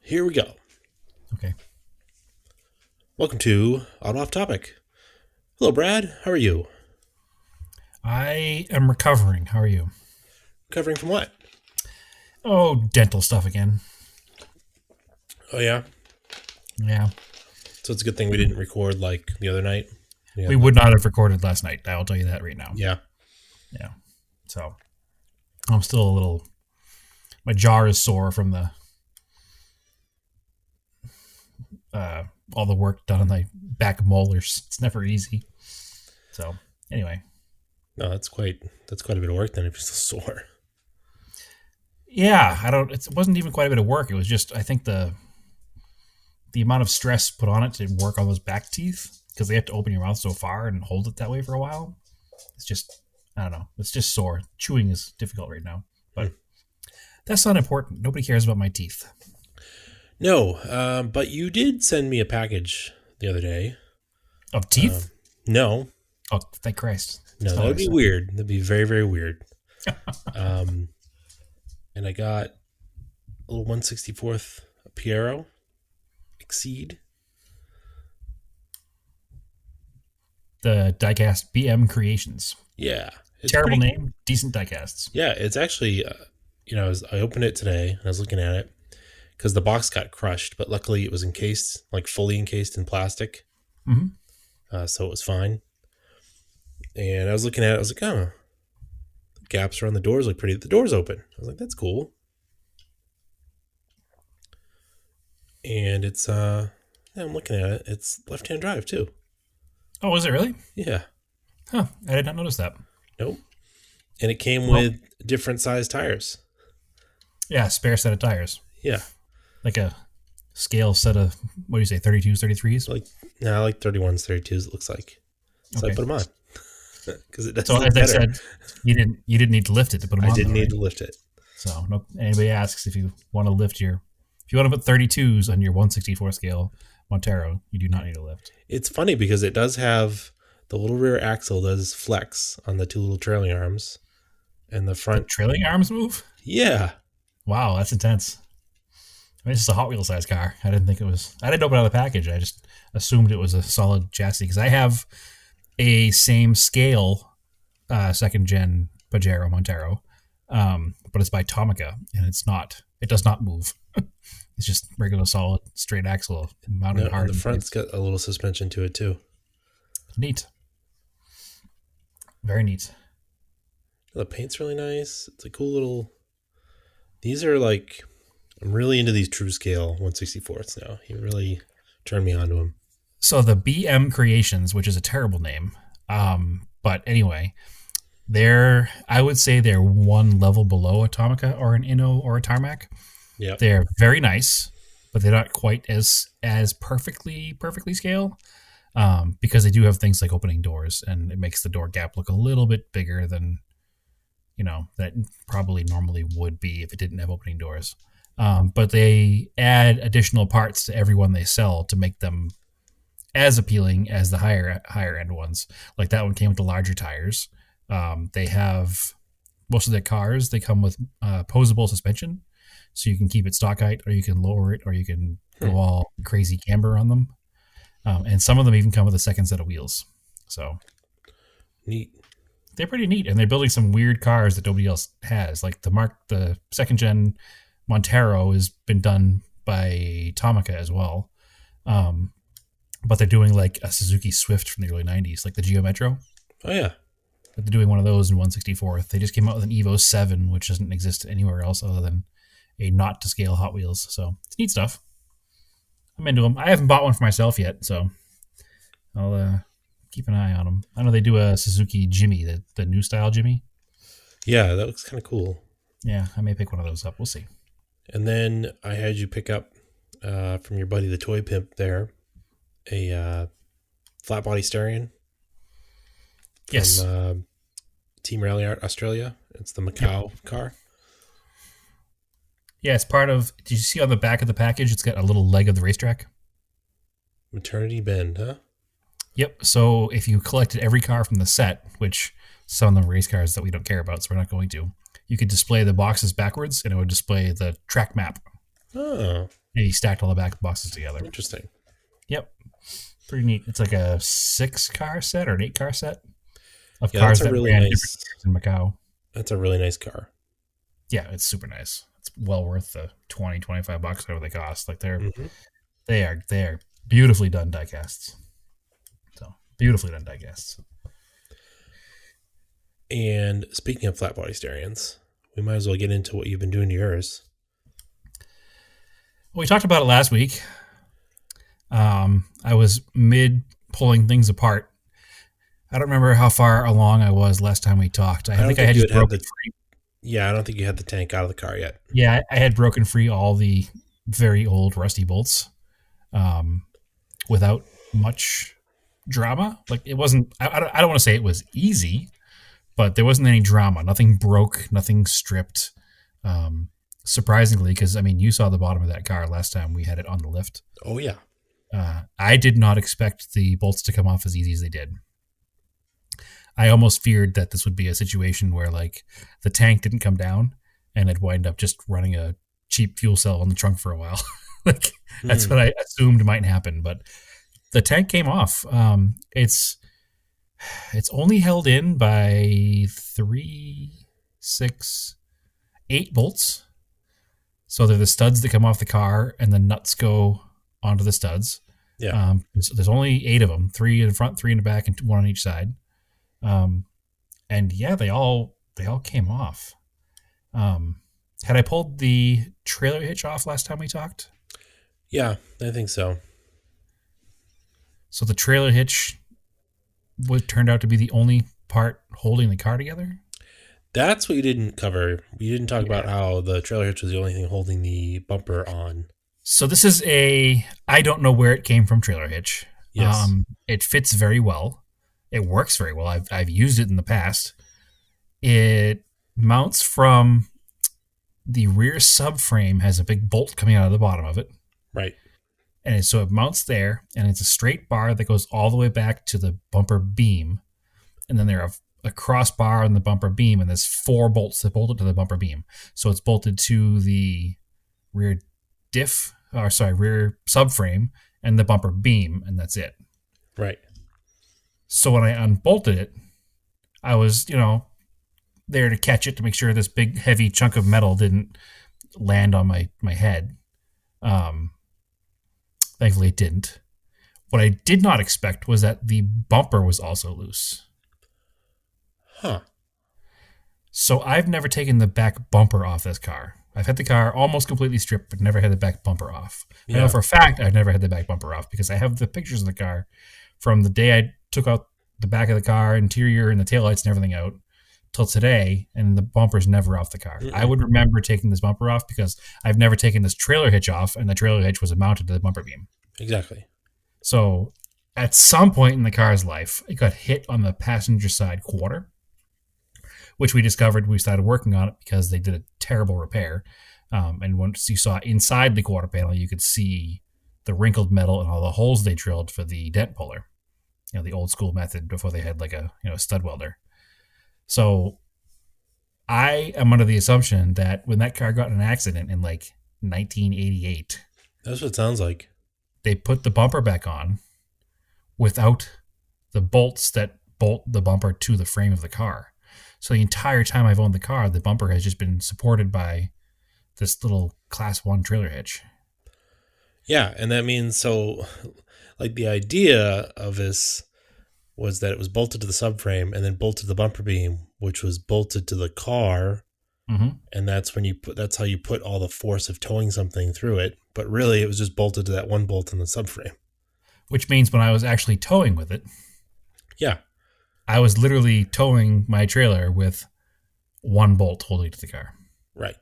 Here we go. Okay. Welcome to Auto Off Topic. Hello, Brad. How are you? I am recovering. How are you? Covering from what? Oh, dental stuff again. Oh, yeah. Yeah. So it's a good thing we didn't record like the other night. We would not have recorded last night. I'll tell you that right now. Yeah. Yeah. So I'm still a little. My jaw is sore from the all the work done on my back molars. It's never easy. So anyway. No, that's quite a bit of work then if you're still sore. Yeah, I don't. It wasn't even quite a bit of work. It was just I think the amount of stress put on it to work on those back teeth because they have to open your mouth so far and hold it that way for a while. It's just I don't know. It's just sore. Chewing is difficult right now, but that's not important. Nobody cares about my teeth. No, but you did send me a package the other day. Of teeth? No. Oh, thank Christ. No, that would be weird. That'd be very, very weird. And I got a little 1/64th Piero Exceed. The diecast BM Creations. Yeah. Terrible name, decent diecasts. Yeah, it's actually, I opened it today and I was looking at it because the box got crushed, but luckily it was encased, like fully encased in plastic. Mm-hmm. So it was fine. And I was looking at it, I was like, oh, the gaps around the doors look pretty. The door's open. I was like, that's cool. And it's, I'm looking at it. It's left-hand drive too. Oh, is it really? Yeah. Huh. I did not notice that. Nope. And it came with different size tires. Yeah, spare set of tires. Yeah. Like a scale set of, what do you say, 32s, 33s? Like 31s, 32s, it looks like. So I put them on. Because it does so look as better. I said, you didn't need to lift it to put them on. I didn't need to lift it. So anybody asks if you want to lift if you want to put 32s on your 1/64 scale Montero, you do not need a lift. It's funny because it does have the little rear axle does flex on the two little trailing arms, and the front trailing arms move. Yeah. Wow, that's intense. I mean, it's just a Hot Wheels size car. I didn't think it was. I didn't open out the package. I just assumed it was a solid chassis because I have a same scale second gen Pajero Montero, but it's by Tomica and it's not. It does not move. It's just regular solid straight axle mounted hard. The front's got a little suspension to it too. Neat. Very neat. The paint's really nice. It's a cool little. These are like. I'm really into these true scale 1/64ths now. You really turned me on to them. So the BM Creations, which is a terrible name, but anyway, I would say they're one level below a Tomica or an Inno or a Tarmac. Yeah, they're very nice, but they're not quite as perfectly scale, because they do have things like opening doors, and it makes the door gap look a little bit bigger than that probably normally would be if it didn't have opening doors. But they add additional parts to every one they sell to make them as appealing as the higher end ones. Like that one came with the larger tires. They have most of their cars. They come with posable suspension, so you can keep it stock height, or you can lower it, or you can go all crazy camber on them. And some of them even come with a second set of wheels. So neat. They're pretty neat, and they're building some weird cars that nobody else has. Like the second gen Montero has been done by Tomica as well. But they're doing like a Suzuki Swift from the early 90s, like the Geo Metro. Oh, yeah. But they're doing one of those in 1/64th. They just came out with an Evo 7, which doesn't exist anywhere else other than a not-to-scale Hot Wheels. So it's neat stuff. I'm into them. I haven't bought one for myself yet, so I'll keep an eye on them. I know they do a Suzuki Jimmy, the new style Jimmy. Yeah, that looks kind of cool. Yeah, I may pick one of those up. We'll see. And then I had you pick up from your buddy, the Toy Pimp there, a flat body Starion. Yes. From Team Rally Art Australia. It's the Macau car. Yeah, it's part of. Did you see on the back of the package? It's got a little leg of the racetrack. Maternity Bend, huh? Yep. So if you collected every car from the set, which some of them are race cars that we don't care about, so we're not going to, you could display the boxes backwards, and it would display the track map. Oh, And he stacked all the back boxes together. Interesting. Yep, pretty neat. It's like a 6-car set or an 8-car set of Yeah, that's cars a that really ran different nice. years in Macau. That's a really nice car. Yeah, it's super nice. It's well worth the 20-25 bucks whatever they cost. Like Hmm. they are beautifully done die casts. So beautifully done die casts. And speaking of flat body Starions, we might as well get into what you've been doing to yours. Well, we talked about it last week. I was mid pulling things apart. I don't remember how far along I was last time we talked. I I don't think I think had you just had broken the. free. Yeah, I don't think you had the tank out of the car yet. Yeah, I had broken free all the very old rusty bolts um, without much drama. Like it wasn't. I don't want to say it was easy, but there wasn't any drama. Nothing broke. Nothing stripped. Um, Surprisingly, because I mean, you saw the bottom of that car last time we had it on the lift. Oh yeah. I did not expect the bolts to come off as easy as they did. I almost feared that this would be a situation where like the tank didn't come down and I'd wind up just running a cheap fuel cell on the trunk for a while. Like that's Hmm. what I assumed might happen, but the tank came off. It's only held in by 3, 6, 8 bolts. So they're the studs that come off the car, and the nuts go onto the studs. Yeah. So there's only 8 of them: 3 in the front, 3 in the back, and 1 on each side. Um, and yeah, they all came off. Um, had I pulled the trailer hitch off last time we talked? Yeah, I think so. So the trailer hitch turned out to be the only part holding the car together. That's what you didn't cover. You didn't talk about Yeah. how the trailer hitch was the only thing holding the bumper on. So this is I don't know where it came from trailer hitch. Yes. It fits very well. It works very well. I've used it in the past. It mounts from the rear subframe, has a big bolt coming out of the bottom of it. Right. And so it mounts there, and it's a straight bar that goes all the way back to the bumper beam. And then there are a crossbar on the bumper beam, and there's 4 bolts that bolt it to the bumper beam. So it's bolted to the rear rear subframe and the bumper beam, and that's it. Right. So when I unbolted it, I was, there to catch it to make sure this big heavy chunk of metal didn't land on my head. Um, Thankfully, it didn't. What I did not expect was that the bumper was also loose. Huh. So I've never taken the back bumper off this car. I've had the car almost completely stripped, but never had the back bumper off. I know Yeah. for a fact I've never had the back bumper off because I have the pictures of the car from the day I took out the back of the car, interior, and the taillights and everything out till today, and the bumper's never off the car. I Mm-mm. would remember taking this bumper off because I've never taken this trailer hitch off, and the trailer hitch was mounted to the bumper beam. Exactly. So at some point in the car's life, it got hit on the passenger side quarter, which we discovered we started working on it because they did a terrible repair. And once you saw inside the quarter panel, you could see the wrinkled metal and all the holes they drilled for the dent puller. The old school method before they had like a stud welder. So I am under the assumption that when that car got in an accident in like 1988, That's what it sounds like. they put the bumper back on without the bolts that bolt the bumper to the frame of the car. So the entire time I've owned the car, the bumper has just been supported by this little class 1 trailer hitch. Yeah, and that means so like the idea of this was that it was bolted to the subframe and then bolted to the bumper beam, which was bolted to the car, Mm-hmm. and that's how you put all the force of towing something through it. But really, it was just bolted to that one bolt in the subframe. Which means when I was actually towing with it, Yeah. I was literally towing my trailer with 1 bolt holding to the car, Right.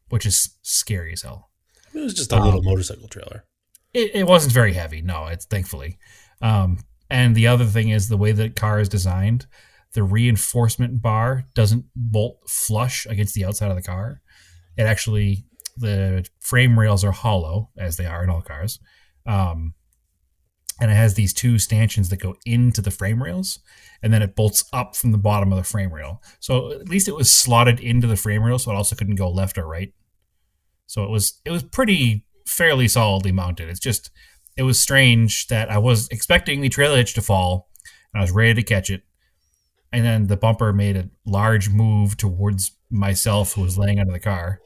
which is scary as hell. It was just a little motorcycle trailer. It wasn't very heavy, no, it's thankfully. And the other thing is the way the car is designed, the reinforcement bar doesn't bolt flush against the outside of the car. It actually, the frame rails are hollow, as they are in all cars. And it has these 2 stanchions that go into the frame rails, and then it bolts up from the bottom of the frame rail. So at least it was slotted into the frame rail, so it also couldn't go left or right. So it was pretty fairly solidly mounted. It's just it was strange that I was expecting the trailer hitch to fall, and I was ready to catch it, and then the bumper made a large move towards myself, who was laying under the car.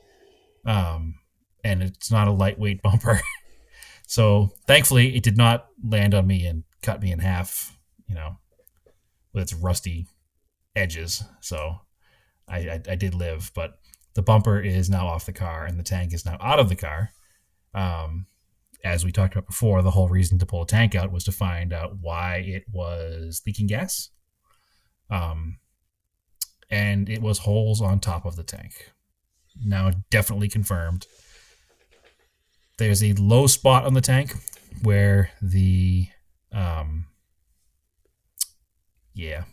Um, and it's not a lightweight bumper, so thankfully it did not land on me and cut me in half. You know, with its rusty edges. So I did live, but the bumper is now off the car and the tank is now out of the car. Um, as we talked about before, the whole reason to pull a tank out was to find out why it was leaking gas. Um, and it was holes on top of the tank. Now, definitely confirmed. There's a low spot on the tank where the, um, yeah,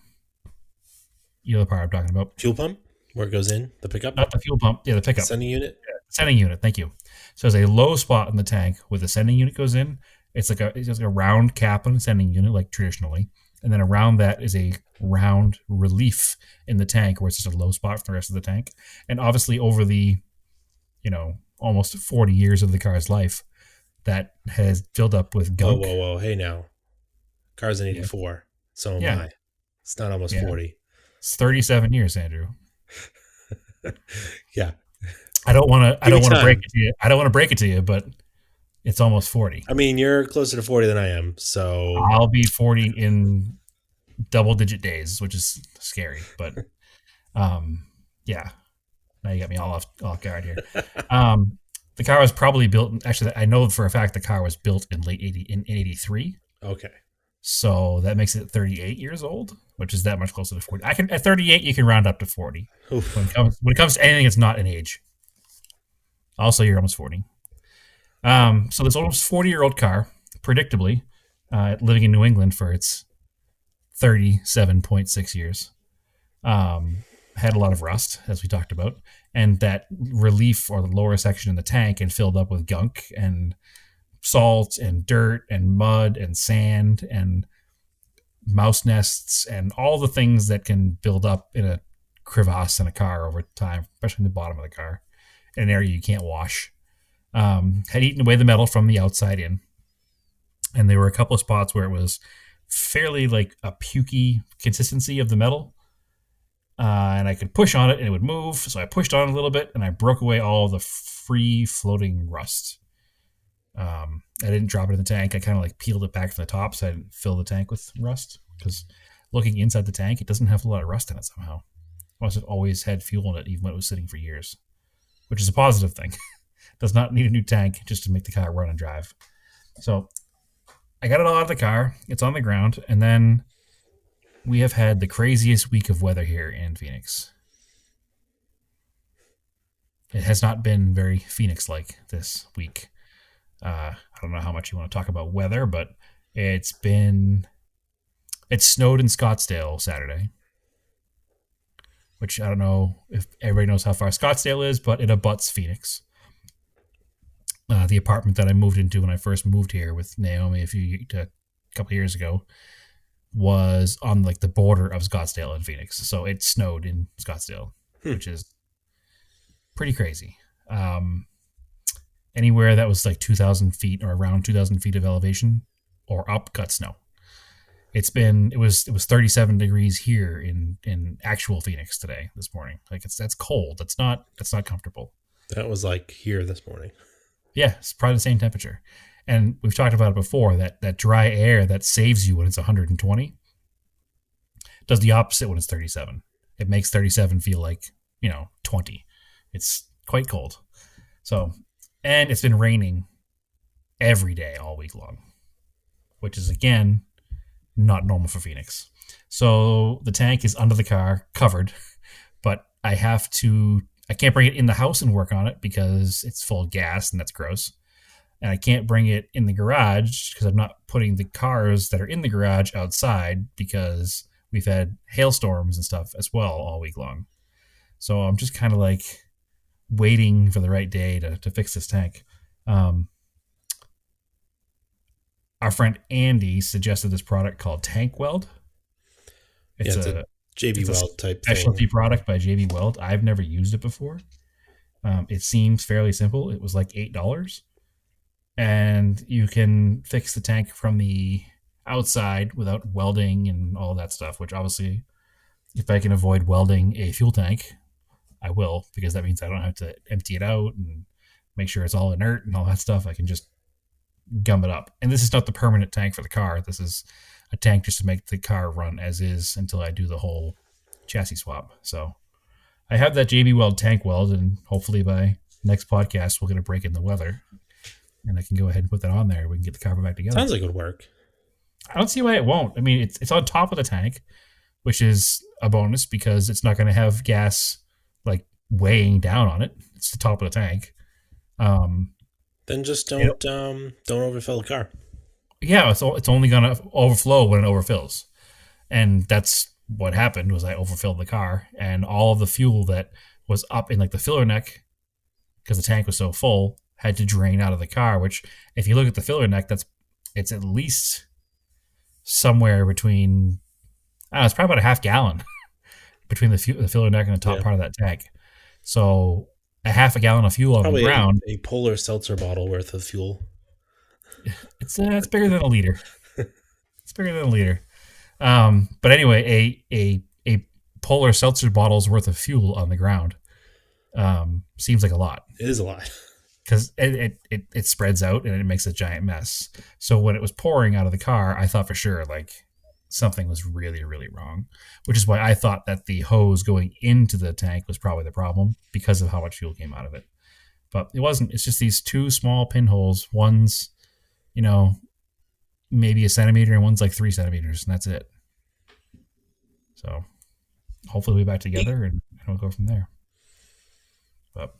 you know the part I'm talking about. Fuel pump, where it goes in, the pickup, Not the fuel pump, yeah, the pickup. sending unit. Sending unit, thank you. So there's a low spot in the tank where the sending unit goes in. It's like a round cap on the sending unit, like traditionally, and then around that is a round relief in the tank where it's just a low spot for the rest of the tank. And obviously, over the almost 40 years of the car's life, that has filled up with Whoa, gunk. whoa, whoa! Hey now, car's an Yeah, '84, so am yeah, I. It's not almost yeah. 40. It's 37 years, Andrew. Yeah, I don't want to. I give me don't want to break time. it to you. I don't want to break it to you, but it's almost 40. I mean, you're closer to 40 than I am, so I'll be 40 in double-digit days, which is scary. But um, yeah, now you got me all off guard here. Um, the car was probably built. Actually, I know for a fact the car was built in late 80 in 83. okay. So that makes it 38 years old, which is that much closer to 40. I can at 38 you can round up to 40 Oof. when it comes to anything that's not an age. Also, you're almost 40. So this almost 40-year-old car, predictably, living in New England for its 37.6 years, had a lot of rust, as we talked about, and that relief or the lower section in the tank had filled up with gunk and salt and dirt and mud and sand and mouse nests and all the things that can build up in a crevasse in a car over time, especially in the bottom of the car, in an area you can't wash. Had eaten away the metal from the outside in. And there were a couple of spots where it was fairly like a pukey consistency of the metal. And I could push on it and it would move. So I pushed on it a little bit and I broke away all the free floating rust. I didn't drop it in the tank. I kind of like peeled it back from the top so I didn't fill the tank with rust. Because looking inside the tank, it doesn't have a lot of rust in it somehow. I must have always had fuel in it, even when it was sitting for years, which is a positive thing. Does not need a new tank just to make the car run and drive. So I got it all out of the car. It's on the ground. And then we have had the craziest week of weather here in Phoenix. It has not been very Phoenix-like this week. I don't know how much you want to talk about weather, but it snowed in Scottsdale Saturday, which I don't know if everybody knows how far Scottsdale is, but it abuts Phoenix. The apartment that I moved into when I first moved here with Naomi a couple of years ago was on like the border of Scottsdale and Phoenix. So it snowed in Scottsdale, which is pretty crazy. Anywhere that was like 2,000 feet or around 2,000 feet of elevation or up got snow. It was 37 degrees here in actual Phoenix today, this morning. Like that's cold. That's not comfortable. That was like here this morning. Yeah, it's probably the same temperature. And we've talked about it before, that dry air that saves you when it's 120 does the opposite when it's 37. It makes 37 feel like, 20. It's quite cold. So, and it's been raining every day all week long, which is, again, not normal for Phoenix. So the tank is under the car, covered, but I can't bring it in the house and work on it because it's full of gas and that's gross. And I can't bring it in the garage because I'm not putting the cars that are in the garage outside because we've had hailstorms and stuff as well all week long. So I'm just kind of like waiting for the right day to fix this tank. Our friend Andy suggested this product called Tank Weld. Yeah, it's a JB It's a Weld type specialty thing. product by JB Weld. I've never used it before. It seems fairly simple. It was like $8. and you can fix the tank from the outside without welding and all that stuff. Which obviously, if I can avoid welding a fuel tank, I will, because that means I don't have to empty it out and make sure it's all inert and all that stuff. I can just gum it up. And this is not the permanent tank for the car. This is a tank just to make the car run as is until I do the whole chassis swap. So I have that JB Weld tank weld, and hopefully by next podcast we'll get a break in the weather, and I can go ahead and put that on there. We can get the car back together. Sounds like it would work. I don't see why it won't. I mean, it's on top of the tank, which is a bonus because it's not going to have gas like weighing down on it. It's the top of the tank. Then just don't overfill the car. Yeah, it's only going to overflow when it overfills, and that's what happened. Was I overfilled the car, and all of the fuel that was up in like the filler neck, because the tank was so full, had to drain out of the car. Which, if you look at the filler neck, it's at least somewhere between, I don't know, it's probably about a half gallon between the filler neck and the top part of that tank. So a half a gallon of fuel on the ground. A polar seltzer bottle worth of fuel. It's bigger than a liter. It's bigger than a liter. But anyway, a polar seltzer bottle's worth of fuel on the ground seems like a lot. It is a lot. Because it spreads out and it makes a giant mess. So when it was pouring out of the car, I thought for sure like something was really, really wrong, which is why I thought that the hose going into the tank was probably the problem because of how much fuel came out of it. But it wasn't. It's just these two small pinholes. One's, maybe a centimeter, and one's like 3 centimeters, and that's it. So hopefully we'll be back together and we'll go from there. But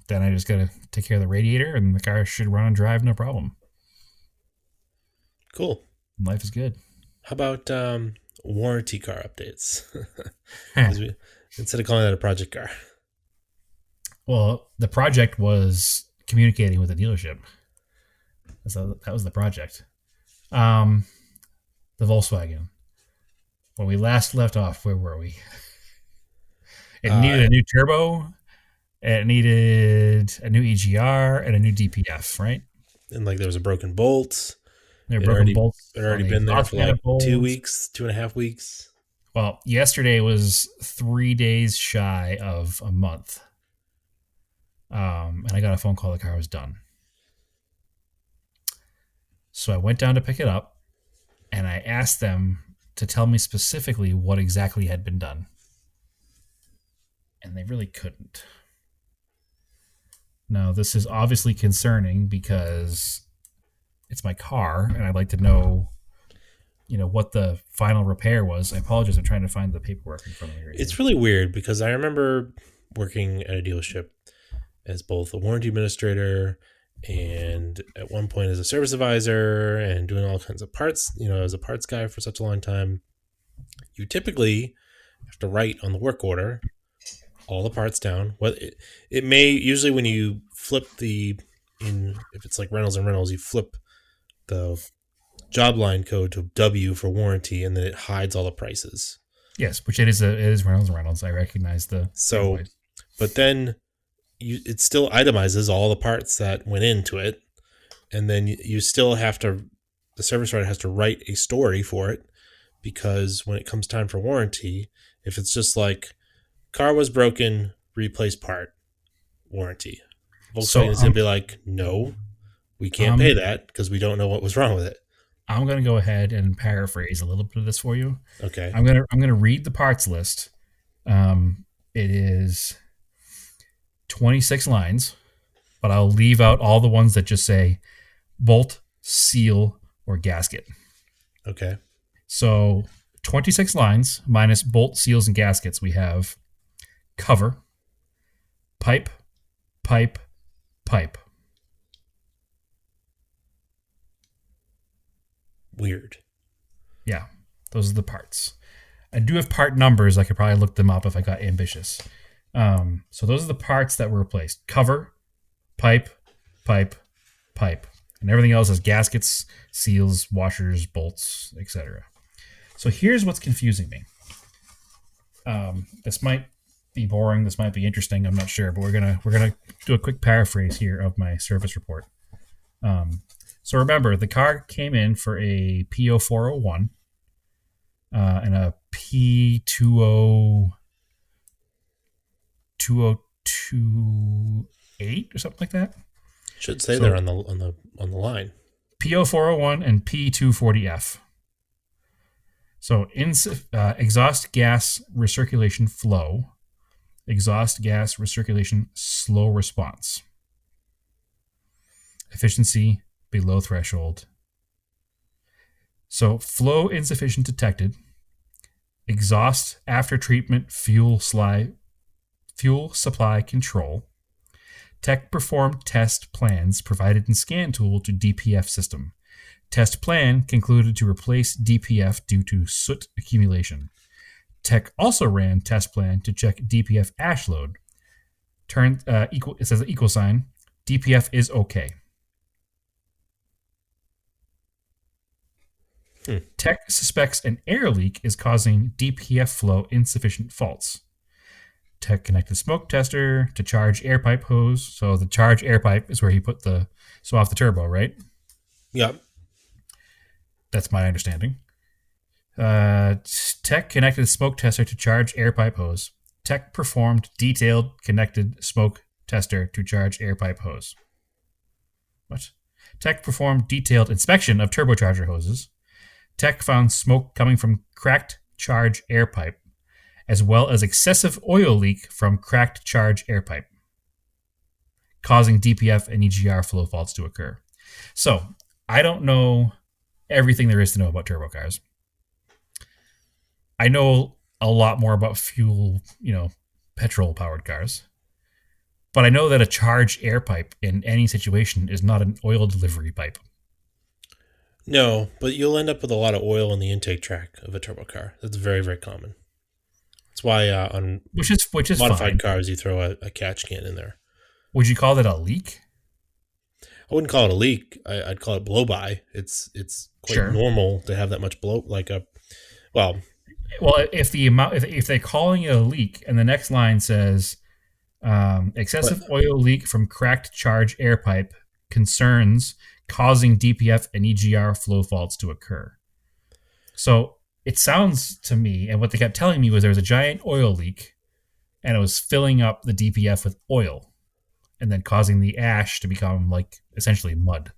then I just got to take care of the radiator, and the car should run and drive no problem. Cool. Life is good. How about warranty car updates? Instead of calling that a project car. Well, the project was communicating with the dealership. So that was the project. The Volkswagen. When we last left off, where were we? It needed a new turbo. It needed a new EGR and a new DPF, right? And like there was a broken bolt. There were broken bolts. It had already been there for like 2 weeks, 2.5 weeks. Well, yesterday was 3 days shy of a month. And I got a phone call the car was done. So I went down to pick it up, and I asked them to tell me specifically what exactly had been done. And they really couldn't. Now, this is obviously concerning because it's my car, and I'd like to know, what the final repair was. I apologize. I'm trying to find the paperwork in front of me right It's really weird because I remember working at a dealership as both a warranty administrator and at one point as a service advisor and doing all kinds of parts, as a parts guy for such a long time. You typically have to write on the work order all the parts down. It may usually when you flip if it's like Reynolds and Reynolds, you flip the job line code to W for warranty, and then it hides all the prices. Yes, which it is Reynolds and Reynolds. I recognize the invoice. But then it still itemizes all the parts that went into it, and then you still have to. The service writer has to write a story for it, because when it comes time for warranty, if it's just like car was broken, replace part, warranty, Volkswagen is going to be like, no, we can't pay that because we don't know what was wrong with it. I'm going to go ahead and paraphrase a little bit of this for you. Okay. I'm going to read the parts list. It is 26 lines, but I'll leave out all the ones that just say bolt, seal, or gasket. Okay. So 26 lines minus bolt, seals, and gaskets. We have cover, pipe, pipe, pipe. Weird. Yeah, those are the parts. I do have part numbers. I could probably look them up if I got ambitious. So those are the parts that were replaced. Cover, pipe, pipe, pipe. And everything else is gaskets, seals, washers, bolts, etc. So here's what's confusing me. This might be boring. This might be interesting. I'm not sure, but we're gonna do a quick paraphrase here of my service report. Um, so remember, the car came in for a PO 401 and a P 2028 or something like that. Should say there So on the line. PO 401 and P 240F. So exhaust gas recirculation flow, exhaust gas recirculation slow response, efficiency below threshold. So flow insufficient detected, exhaust after treatment fuel supply control. Tech performed test plans provided in scan tool to DPF system. Test plan concluded to replace DPF due to soot accumulation. Tech also ran test plan to check DPF ash load. It says equal sign. DPF is okay. Tech suspects an air leak is causing DPF flow insufficient faults. Tech connected smoke tester to charge air pipe hose. So the charge air pipe is where he put the off the turbo, right? Yep. That's my understanding. Tech connected smoke tester to charge air pipe hose. Tech performed detailed connected smoke tester to charge air pipe hose. What? Tech performed detailed inspection of turbocharger hoses. Tech found smoke coming from cracked charge air pipe, as well as excessive oil leak from cracked charge air pipe, causing DPF and EGR flow faults to occur. So, I don't know everything there is to know about turbo cars. I know a lot more about fuel, petrol powered cars. But I know that a charged air pipe in any situation is not an oil delivery pipe. No, but you'll end up with a lot of oil in the intake track of a turbo car. That's very, very common. That's why on Which is modified fine. cars you throw a catch can in there. Would you call that a leak? I wouldn't call it a leak. I'd call it blow by. It's quite Sure. normal to have that much blow. Well, if they're calling it a leak, and the next line says excessive but oil leak from cracked charge air pipe concerns causing DPF and EGR flow faults to occur. So it sounds to me, and what they kept telling me was there was a giant oil leak, and it was filling up the DPF with oil, and then causing the ash to become like essentially mud.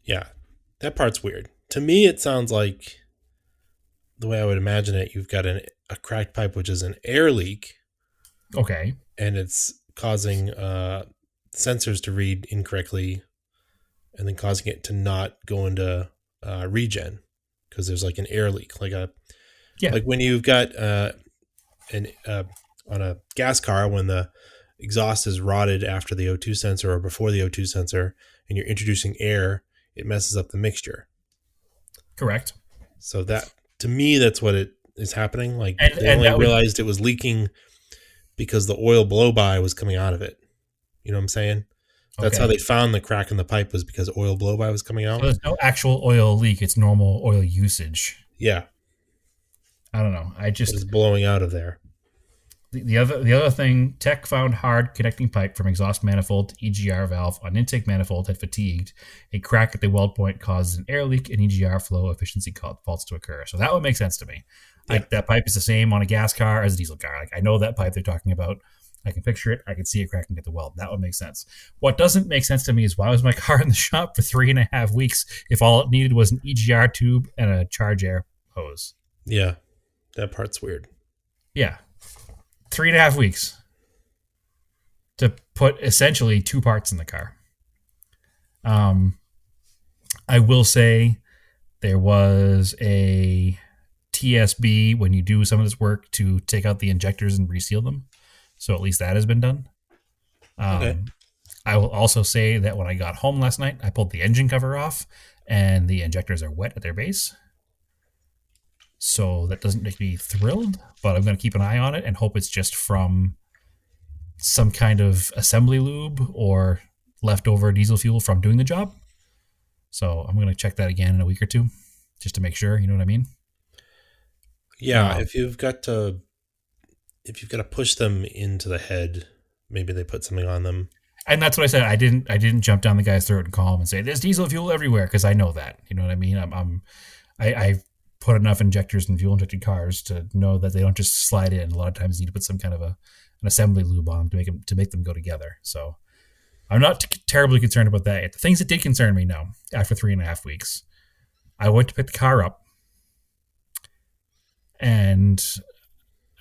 yeah, that part's weird. To me, it sounds like the way I would imagine it. You've got a cracked pipe, which is an air leak, Okay. and it's causing sensors to read incorrectly, and then causing it to not go into regen because there's like an air leak, Yeah. like when you've got an on a gas car when the exhaust is rotted after the O2 sensor or before the O2 sensor, and you're introducing air, it messes up the mixture. Correct. So that, to me, that's what it is happening. Like And they and only that would realized it was leaking because the oil blow by was coming out of it. You know what I'm saying? That's how okay. they found the crack in the pipe, was because oil blow by was coming So out. there's no actual oil leak; it's normal oil usage. Yeah, I don't know. but it's blowing out of there. The other thing, Tech found hard connecting pipe from exhaust manifold to EGR valve on intake manifold had fatigued. A crack at the weld point caused an air leak and EGR flow efficiency faults to occur. So that would make sense to me. Yeah. That pipe is the same on a gas car as a diesel car. Like I know that pipe they're talking about. I can picture it. I can see it cracking at the weld. That would make sense. What doesn't make sense to me is why was my car in the shop for 3.5 weeks if all it needed was an EGR tube and a charge air hose? Yeah, that part's weird. Yeah. 3.5 weeks to put essentially two parts in the car. I will say there was a TSB when you do some of this work to take out the injectors and reseal them. So at least that has been done. Okay. I will also say that when I got home last night, I pulled the engine cover off and the injectors are wet at their base. So that doesn't make me thrilled, but I'm going to keep an eye on it and hope it's just from some kind of assembly lube or leftover diesel fuel from doing the job. So I'm going to check that again in a week or two just to make sure, you know what I mean? Yeah, if you've got to push them into the head, maybe they put something on them. And that's what I said. I didn't jump down the guy's throat and call him and say there's diesel fuel everywhere because I know that. You know what I mean? I put enough injectors in fuel injected cars to know that they don't just slide in. A lot of times you need to put some kind of an assembly lube on them to make them go together. So I'm not terribly concerned about that. The things that did concern me now after 3.5 weeks, I went to pick the car up, and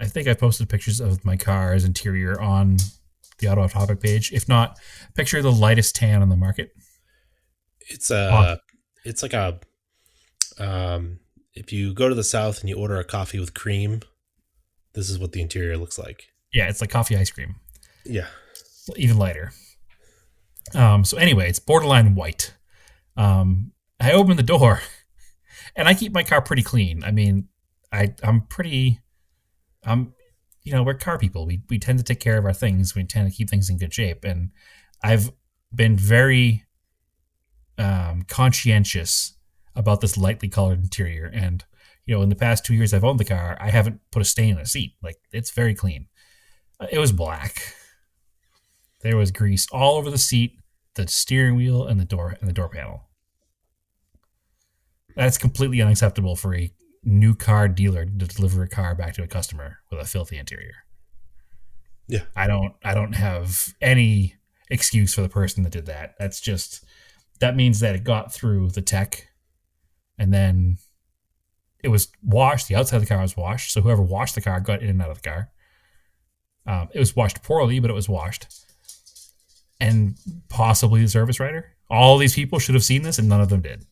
I think I posted pictures of my car's interior on the Auto Topic page. If not, picture the lightest tan on the market. It's Oh, it's like a if you go to the South and you order a coffee with cream, this is what the interior looks like. yeah, it's like coffee ice cream, Yeah. even lighter. So anyway, it's borderline white. I opened the door, and I keep my car pretty clean. I mean, I'm pretty. We're car people. We tend to take care of our things. We tend to keep things in good shape, and I've been very conscientious about this lightly colored interior. And in the past 2 years I've owned the car, I haven't put a stain on a seat. Like, it's very clean. It was black. There was grease all over the seat, the steering wheel, and the door panel. That's completely unacceptable for a new car dealer to deliver a car back to a customer with a filthy interior. Yeah. I don't have any excuse for the person that did that. That means that it got through the tech, and then it was washed. The outside of the car was washed, so whoever washed the car got in and out of the car. It was washed poorly, but it was washed. And possibly the service writer. All these people should have seen this, and none of them did.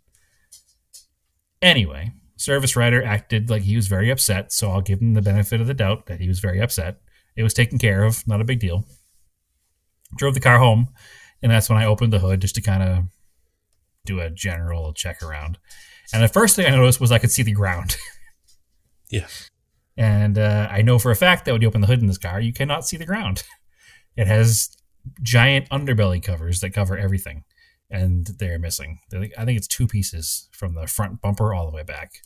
Anyway, service writer acted like he was very upset, so I'll give him the benefit of the doubt that he was very upset. It was taken care of, not a big deal. Drove the car home, and that's when I opened the hood just to kind of do a general check around. And the first thing I noticed was I could see the ground. Yeah. And I know for a fact that when you open the hood in this car, you cannot see the ground. It has giant underbelly covers that cover everything, and they're missing. I think it's 2 pieces from the front bumper all the way back.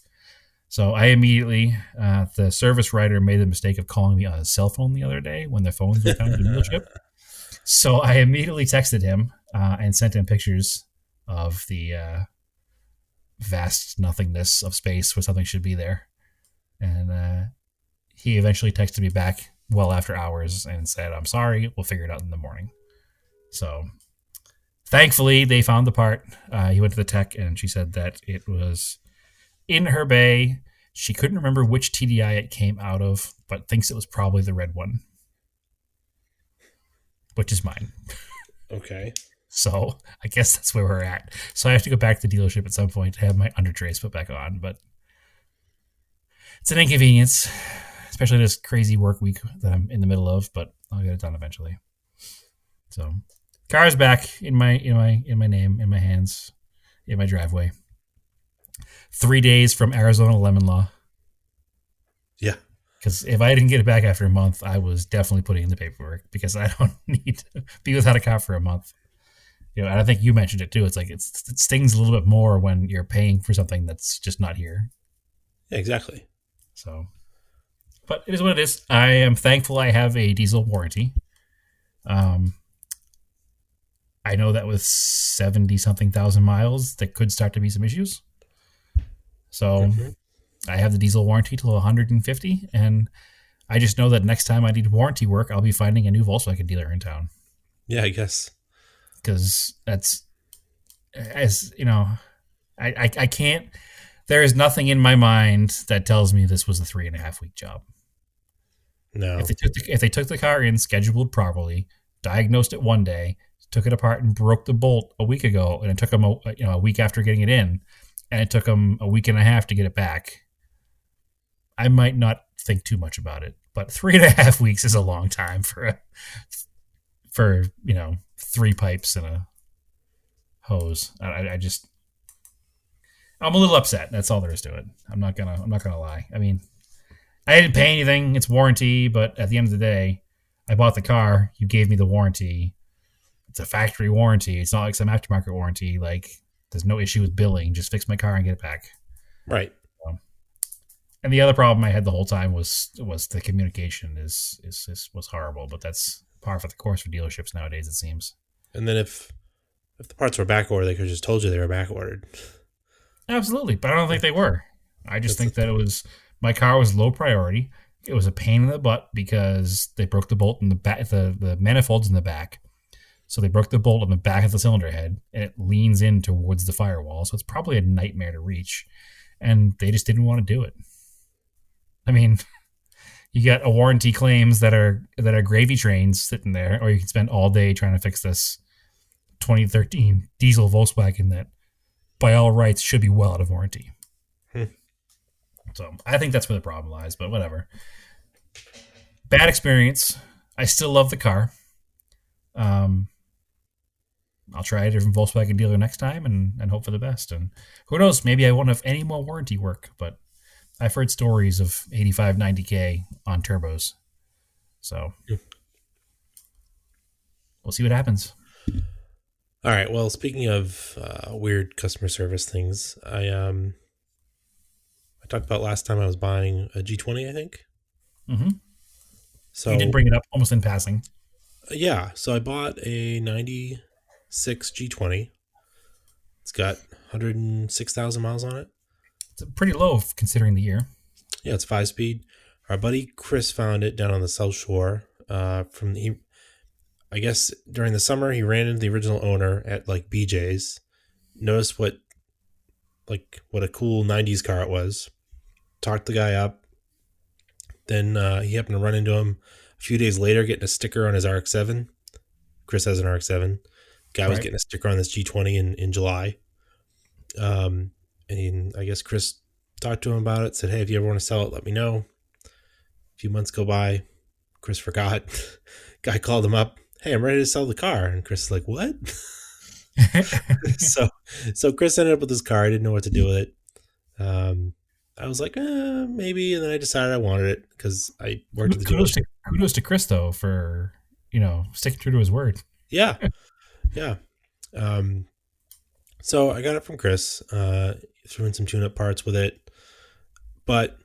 So I immediately, the service writer made the mistake of calling me on his cell phone the other day when their phones were coming to the dealership. So I immediately texted him and sent him pictures of the vast nothingness of space where something should be there. And he eventually texted me back well after hours and said, "I'm sorry, we'll figure it out in the morning." So thankfully, they found the part. He went to the tech, and she said that it was in her bay. She couldn't remember which TDI it came out of, but thinks it was probably the red one, which is mine. Okay. So I guess that's where we're at. So I have to go back to the dealership at some point to have my under trace put back on, but it's an inconvenience, especially this crazy work week that I'm in the middle of, but I'll get it done eventually. So car's back in my name, in my hands, in my driveway. 3 days from Arizona lemon law. Yeah. Because if I didn't get it back after a month, I was definitely putting in the paperwork because I don't need to be without a car for a month. And I think you mentioned it too. It's like it stings a little bit more when you're paying for something that's just not here. Yeah, exactly. So, but it is what it is. I am thankful I have a diesel warranty. I know that with 70 something thousand miles, there could start to be some issues. So I have the diesel warranty till 150, and I just know that next time I need warranty work, I'll be finding a new Volkswagen dealer in town. Yeah, I guess. Because that's, as you know, I can't. There is nothing in my mind that tells me this was a 3.5 week job. No. If they took the car in, scheduled properly, diagnosed it one day, took it apart and broke the bolt a week ago, and it took them a week after getting it in, and it took them a week and a half to get it back, I might not think too much about it. But 3.5 weeks is a long time for 3 pipes and a hose. I'm a little upset. That's all there is to it. I'm not gonna lie. I mean, I didn't pay anything. It's warranty, but at the end of the day, I bought the car. You gave me the warranty. It's a factory warranty. It's not like some aftermarket warranty. Like, there's no issue with billing. Just fix my car and get it back. Right. And the other problem I had the whole time was the communication was horrible. But that's par for the course for dealerships nowadays, it seems. And then if the parts were back ordered, they could have just told you they were back ordered. Absolutely, but I don't think they were. I just That's the think that thing. it was my car was low priority. It was a pain in the butt because they broke the bolt in the back, the manifolds in the back. So they broke the bolt on the back of the cylinder head, and it leans in towards the firewall. So it's probably a nightmare to reach, and they just didn't want to do it. I mean, you got a warranty claims that are gravy trains sitting there, or you can spend all day trying to fix this 2013 diesel Volkswagen that, by all rights, should be well out of warranty. Hmm. So I think that's where the problem lies. But whatever. Bad experience. I still love the car. Um, I'll try a different Volkswagen dealer next time and hope for the best. And who knows? Maybe I won't have any more warranty work. But I've heard stories of 85, 90K on turbos. So we'll see what happens. All right. Well, speaking of weird customer service things, I talked about last time I was buying a G20, I think. Mm-hmm. You did So bring it up almost in passing. yeah, so I bought a '96 G20. It's got 106,000 miles on it. It's pretty low considering the year. Yeah, it's 5 speed. Our buddy Chris found it down on the South Shore. I guess during the summer he ran into the original owner at like BJ's. Noticed what a cool '90s car it was. Talked the guy up. Then he happened to run into him a few days later, getting a sticker on his RX-7. Chris has an RX-7. Guy was Right. getting a sticker on this G20 in July. And I guess Chris talked to him about it. Said, "Hey, if you ever want to sell it, let me know." A few months go by. Chris forgot. Guy called him up. "Hey, I'm ready to sell the car." And Chris is like, "What?" so so Chris ended up with his car. I didn't know what to do with it. I was like, maybe, and then I decided I wanted it because I worked at the kudos to dealership. kudos to Chris though for sticking true to his word. Yeah, yeah. Um, so I got it from Chris. Threw in some tune-up parts with it, but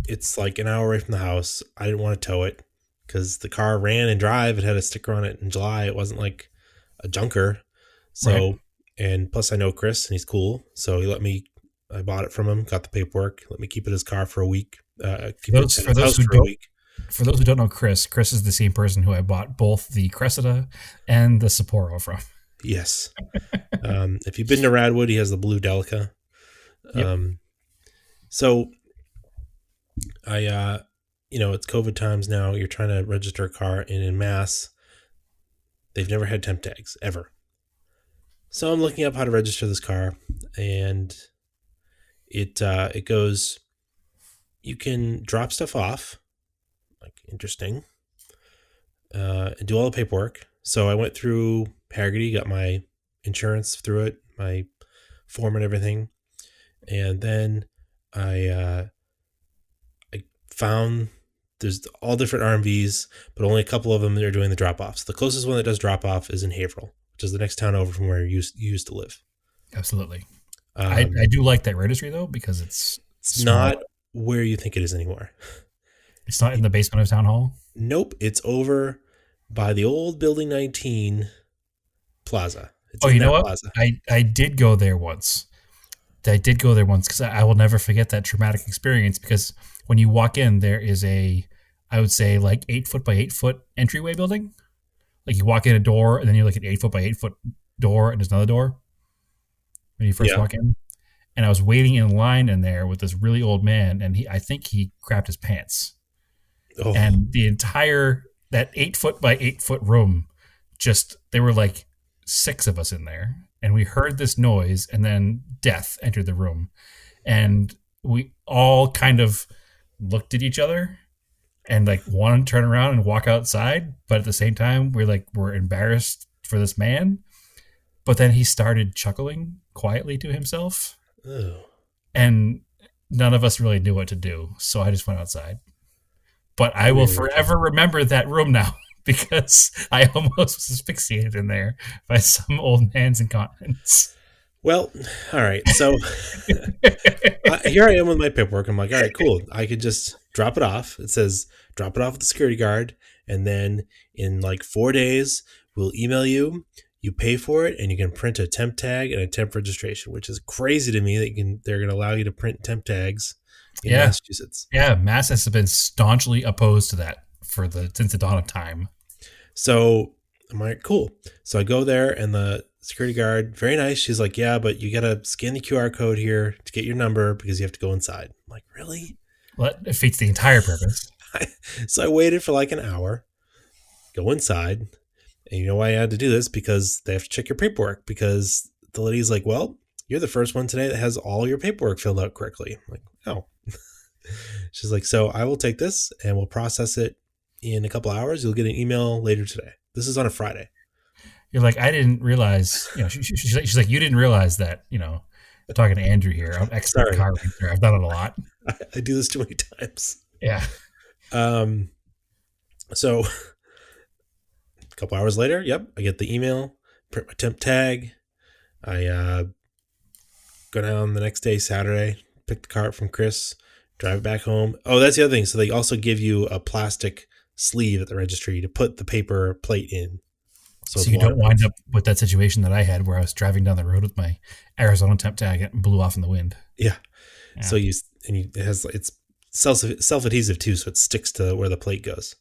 it's like an hour away from the house. I didn't want to tow it because the car ran and drive. It had a sticker on it in July. It wasn't like a junker. Right. So, and plus I know Chris and he's cool. So he let me, I bought it from him, got the paperwork, let me keep it in his car for a week, For keep it those at for his those house who for a don't week. for those who don't know Chris is the same person who I bought both the Cressida and the Sapporo from. Yes. If you've been to Radwood, he has the blue Delica. Yep. So it's COVID times now. You're trying to register a car, and in Mass, they've never had temp tags ever. So I'm looking up how to register this car, and it goes. You can drop stuff off, like interesting, and do all the paperwork. So I went through Hagerty, got my insurance through it, my form and everything, and then I found there's all different RMVs, but only a couple of them are doing the drop offs. The closest one that does drop off is in Haverhill, which is the next town over from where you used to live. Absolutely. I Um, do like that registry though because it's it's small. not where you think it is anymore. It's not in the basement of town hall. Nope, it's over by the old Building 19 Plaza. It's Oh, in you know that what? plaza. I did go there once. I did go there once because I will never forget that traumatic experience. Because when you walk in, there is I would say like 8 foot by 8 foot entryway building. Like you walk in a door, and then you're like an 8 foot by 8 foot door, and there's another door when you first Yeah. walk in. And I was waiting in line in there with this really old man, and I think he crapped his pants, Oh, and the entire that 8 foot by 8 foot room, just there were like six of us in there, and we heard this noise, and then death entered the room, and we all kind of looked at each other and like wanted to turn around and walk outside, but at the same time we're embarrassed for this man. But then he started chuckling quietly to himself, oh, and none of us really knew what to do, so I just went outside. But I will weird. forever remember that room now because I almost was asphyxiated in there by some old man's incontinence. Well, all right. So here I am with my paperwork. I'm like, all right, cool. I could just drop it off. It says drop it off with the security guard, and then in like 4 days, We'll email you. You pay for it, and you can print a temp tag and a temp registration, which is crazy to me that they're going to allow you to print temp tags in Yeah. Massachusetts. Yeah. Mass has been staunchly opposed to that since the dawn of time. So I'm like, cool. So I go there, and the security guard, very nice. She's like, yeah, but you got to scan the QR code here to get your number because you have to go inside. I'm like, really? Well, that defeats the entire purpose. So I waited for like an hour, go inside. And you know why I had to do this? Because they have to check your paperwork. Because the lady's like, well, you're the first one today that has all your paperwork filled out correctly. I'm like, oh. She's like, so I will take this and we'll process it in a couple hours. You'll get an email later today. This is on a Friday. You're like, I didn't realize, she's like, you didn't realize that, talking to Andrew here. I'm expert car racer. I've done it a lot. I do this too many times. Yeah. So a couple hours later, yep, I get the email, print my temp tag. I go down the next day, Saturday, pick the car up from Chris, drive it back home. Oh, that's the other thing. So they also give you a plastic sleeve at the registry to put the paper plate in. So you don't wind up with that situation that I had where I was driving down the road with my Arizona temp tag and blew off in the wind. Yeah. So it's self-adhesive too, so it sticks to where the plate goes.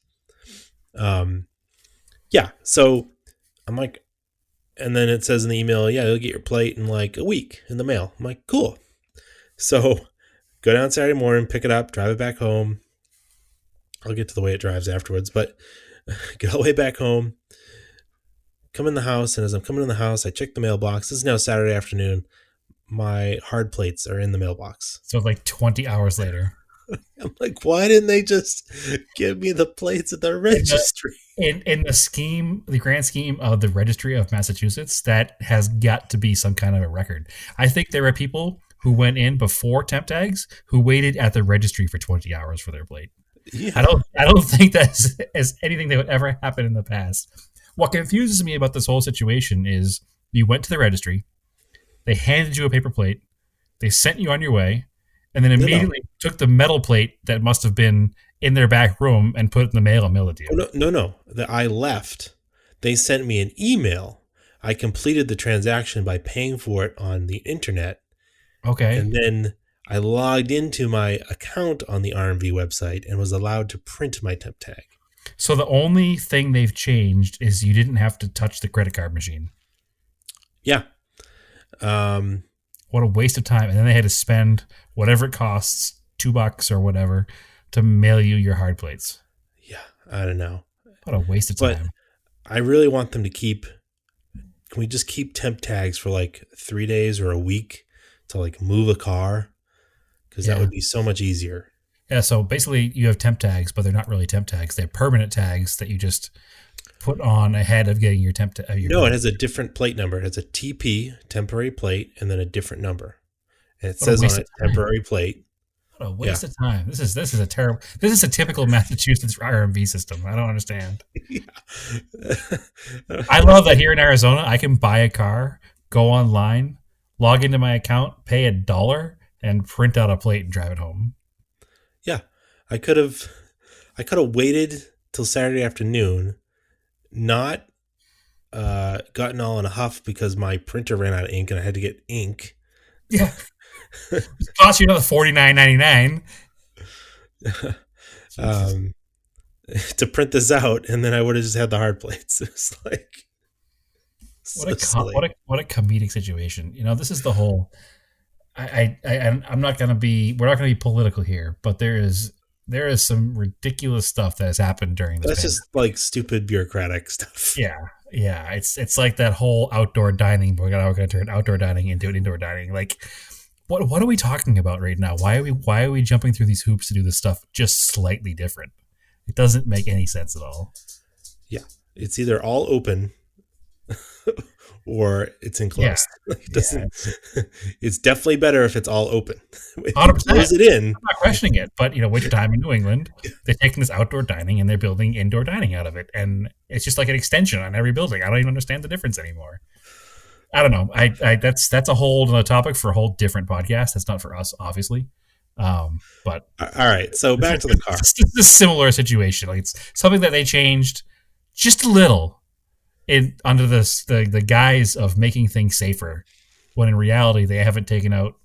Yeah. So I'm like, and then it says in the email, yeah, you'll get your plate in like a week in the mail. I'm like, cool. So go down Saturday morning, pick it up, drive it back home. I'll get to the way it drives afterwards, but get all the way back home, come in the house, and as I'm coming in the house, I check the mailbox. This is now Saturday afternoon. My hard plates are in the mailbox. So like 20 hours later. I'm like, why didn't they just give me the plates at the registry? In the grand scheme of the Registry of Massachusetts, that has got to be some kind of a record. I think there are people who went in before temp tags who waited at the registry for 20 hours for their plate. Yeah. I don't think that's anything that would ever happen in the past. What confuses me about this whole situation is you went to the registry, they handed you a paper plate, they sent you on your way, and then immediately took the metal plate that must have been in their back room and put it in the mail and mailed it to you. No. I left. They sent me an email. I completed the transaction by paying for it on the internet. Okay. And then I logged into my account on the RMV website and was allowed to print my temp tag. So the only thing they've changed is you didn't have to touch the credit card machine. Yeah. What a waste of time. And then they had to spend whatever it costs, $2 or whatever, to mail you your hard plates. Yeah, I don't know. What a waste of time. But I really want them to can we just keep temp tags for like 3 days or a week to like move a car? Because that would be so much easier. Yeah, so basically you have temp tags, but they're not really temp tags. They're permanent tags that you just put on ahead of getting your temp tag. No, it has a different plate number. It has a TP, temporary plate, and then a different number. And it says on it, temporary plate. What a waste of time. This is a terrible. This is a typical Massachusetts RMV system. I don't understand. Yeah. I love that here in Arizona, I can buy a car, go online, log into my account, pay $1, and print out a plate and drive it home. Yeah, I could have waited till Saturday afternoon, not gotten all in a huff because my printer ran out of ink and I had to get ink. Yeah. It cost you another $49.99 to print this out, and then I would have just had the hard plates. It's like what a comedic situation. This is the whole. I'm not gonna be. We're not gonna be political here, but there is some ridiculous stuff that has happened during this. That's just like stupid bureaucratic stuff. Yeah. It's like that whole outdoor dining. We're gonna turn outdoor dining into an indoor dining. Like. What are we talking about right now? Why are we jumping through these hoops to do this stuff just slightly different? It doesn't make any sense at all. Yeah, it's either all open or it's enclosed. Yeah. It doesn't. Yeah. It's definitely better if it's all open. 100%. Close it in. I'm not questioning it, but winter time in New England, they're taking this outdoor dining and they're building indoor dining out of it, and it's just like an extension on every building. I don't even understand the difference anymore. I don't know. That's a whole other topic for a whole different podcast. That's not for us, obviously. But all right. So back to the car. It's a similar situation. Like it's something that they changed just a little, under the guise of making things safer, when in reality they haven't taken out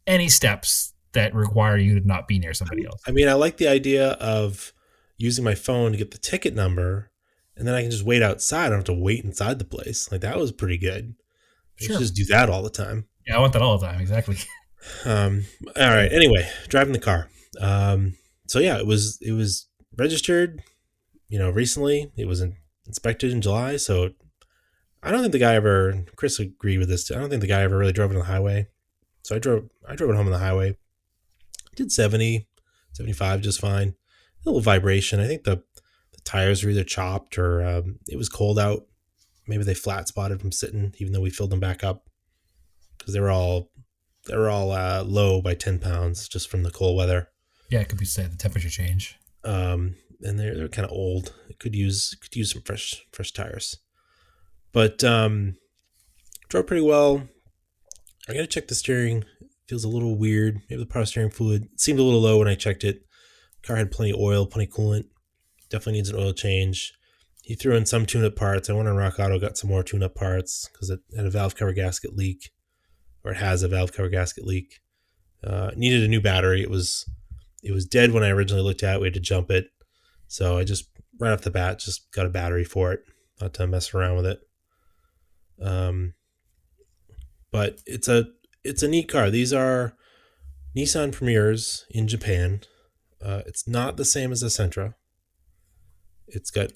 any steps that require you to not be near somebody else. I mean, I like the idea of using my phone to get the ticket number, and then I can just wait outside. I don't have to wait inside the place. Like that was pretty good. I should Sure. just do that all the time. Yeah, I want that all the time. Exactly. All right. Anyway, driving the car. So yeah, it was registered. Recently it was inspected in July. So I don't think the guy ever. Chris agreed with this. I don't think the guy ever really drove it on the highway. So I drove it home on the highway. Did 70, 75 just fine. A little vibration. I think the tires were either chopped or it was cold out. Maybe they flat spotted from sitting, even though we filled them back up because they were all low by 10 pounds just from the cold weather. Yeah, it could be said the temperature change. And they're kind of old. It could use some fresh tires. But drove pretty well. I got to check the steering. Feels a little weird. Maybe the power steering fluid seemed a little low when I checked it. Car had plenty of oil, plenty of coolant. Definitely needs an oil change. He threw in some tune-up parts. I went on Rock Auto, got some more tune-up parts because it had a valve cover gasket leak, or it has a valve cover gasket leak. Needed a new battery. It was dead when I originally looked at it. We had to jump it. So I just, right off the bat, just got a battery for it. Not to mess around with it. But it's a neat car. These are Nissan Premiers in Japan. It's not the same as the Sentra. It's got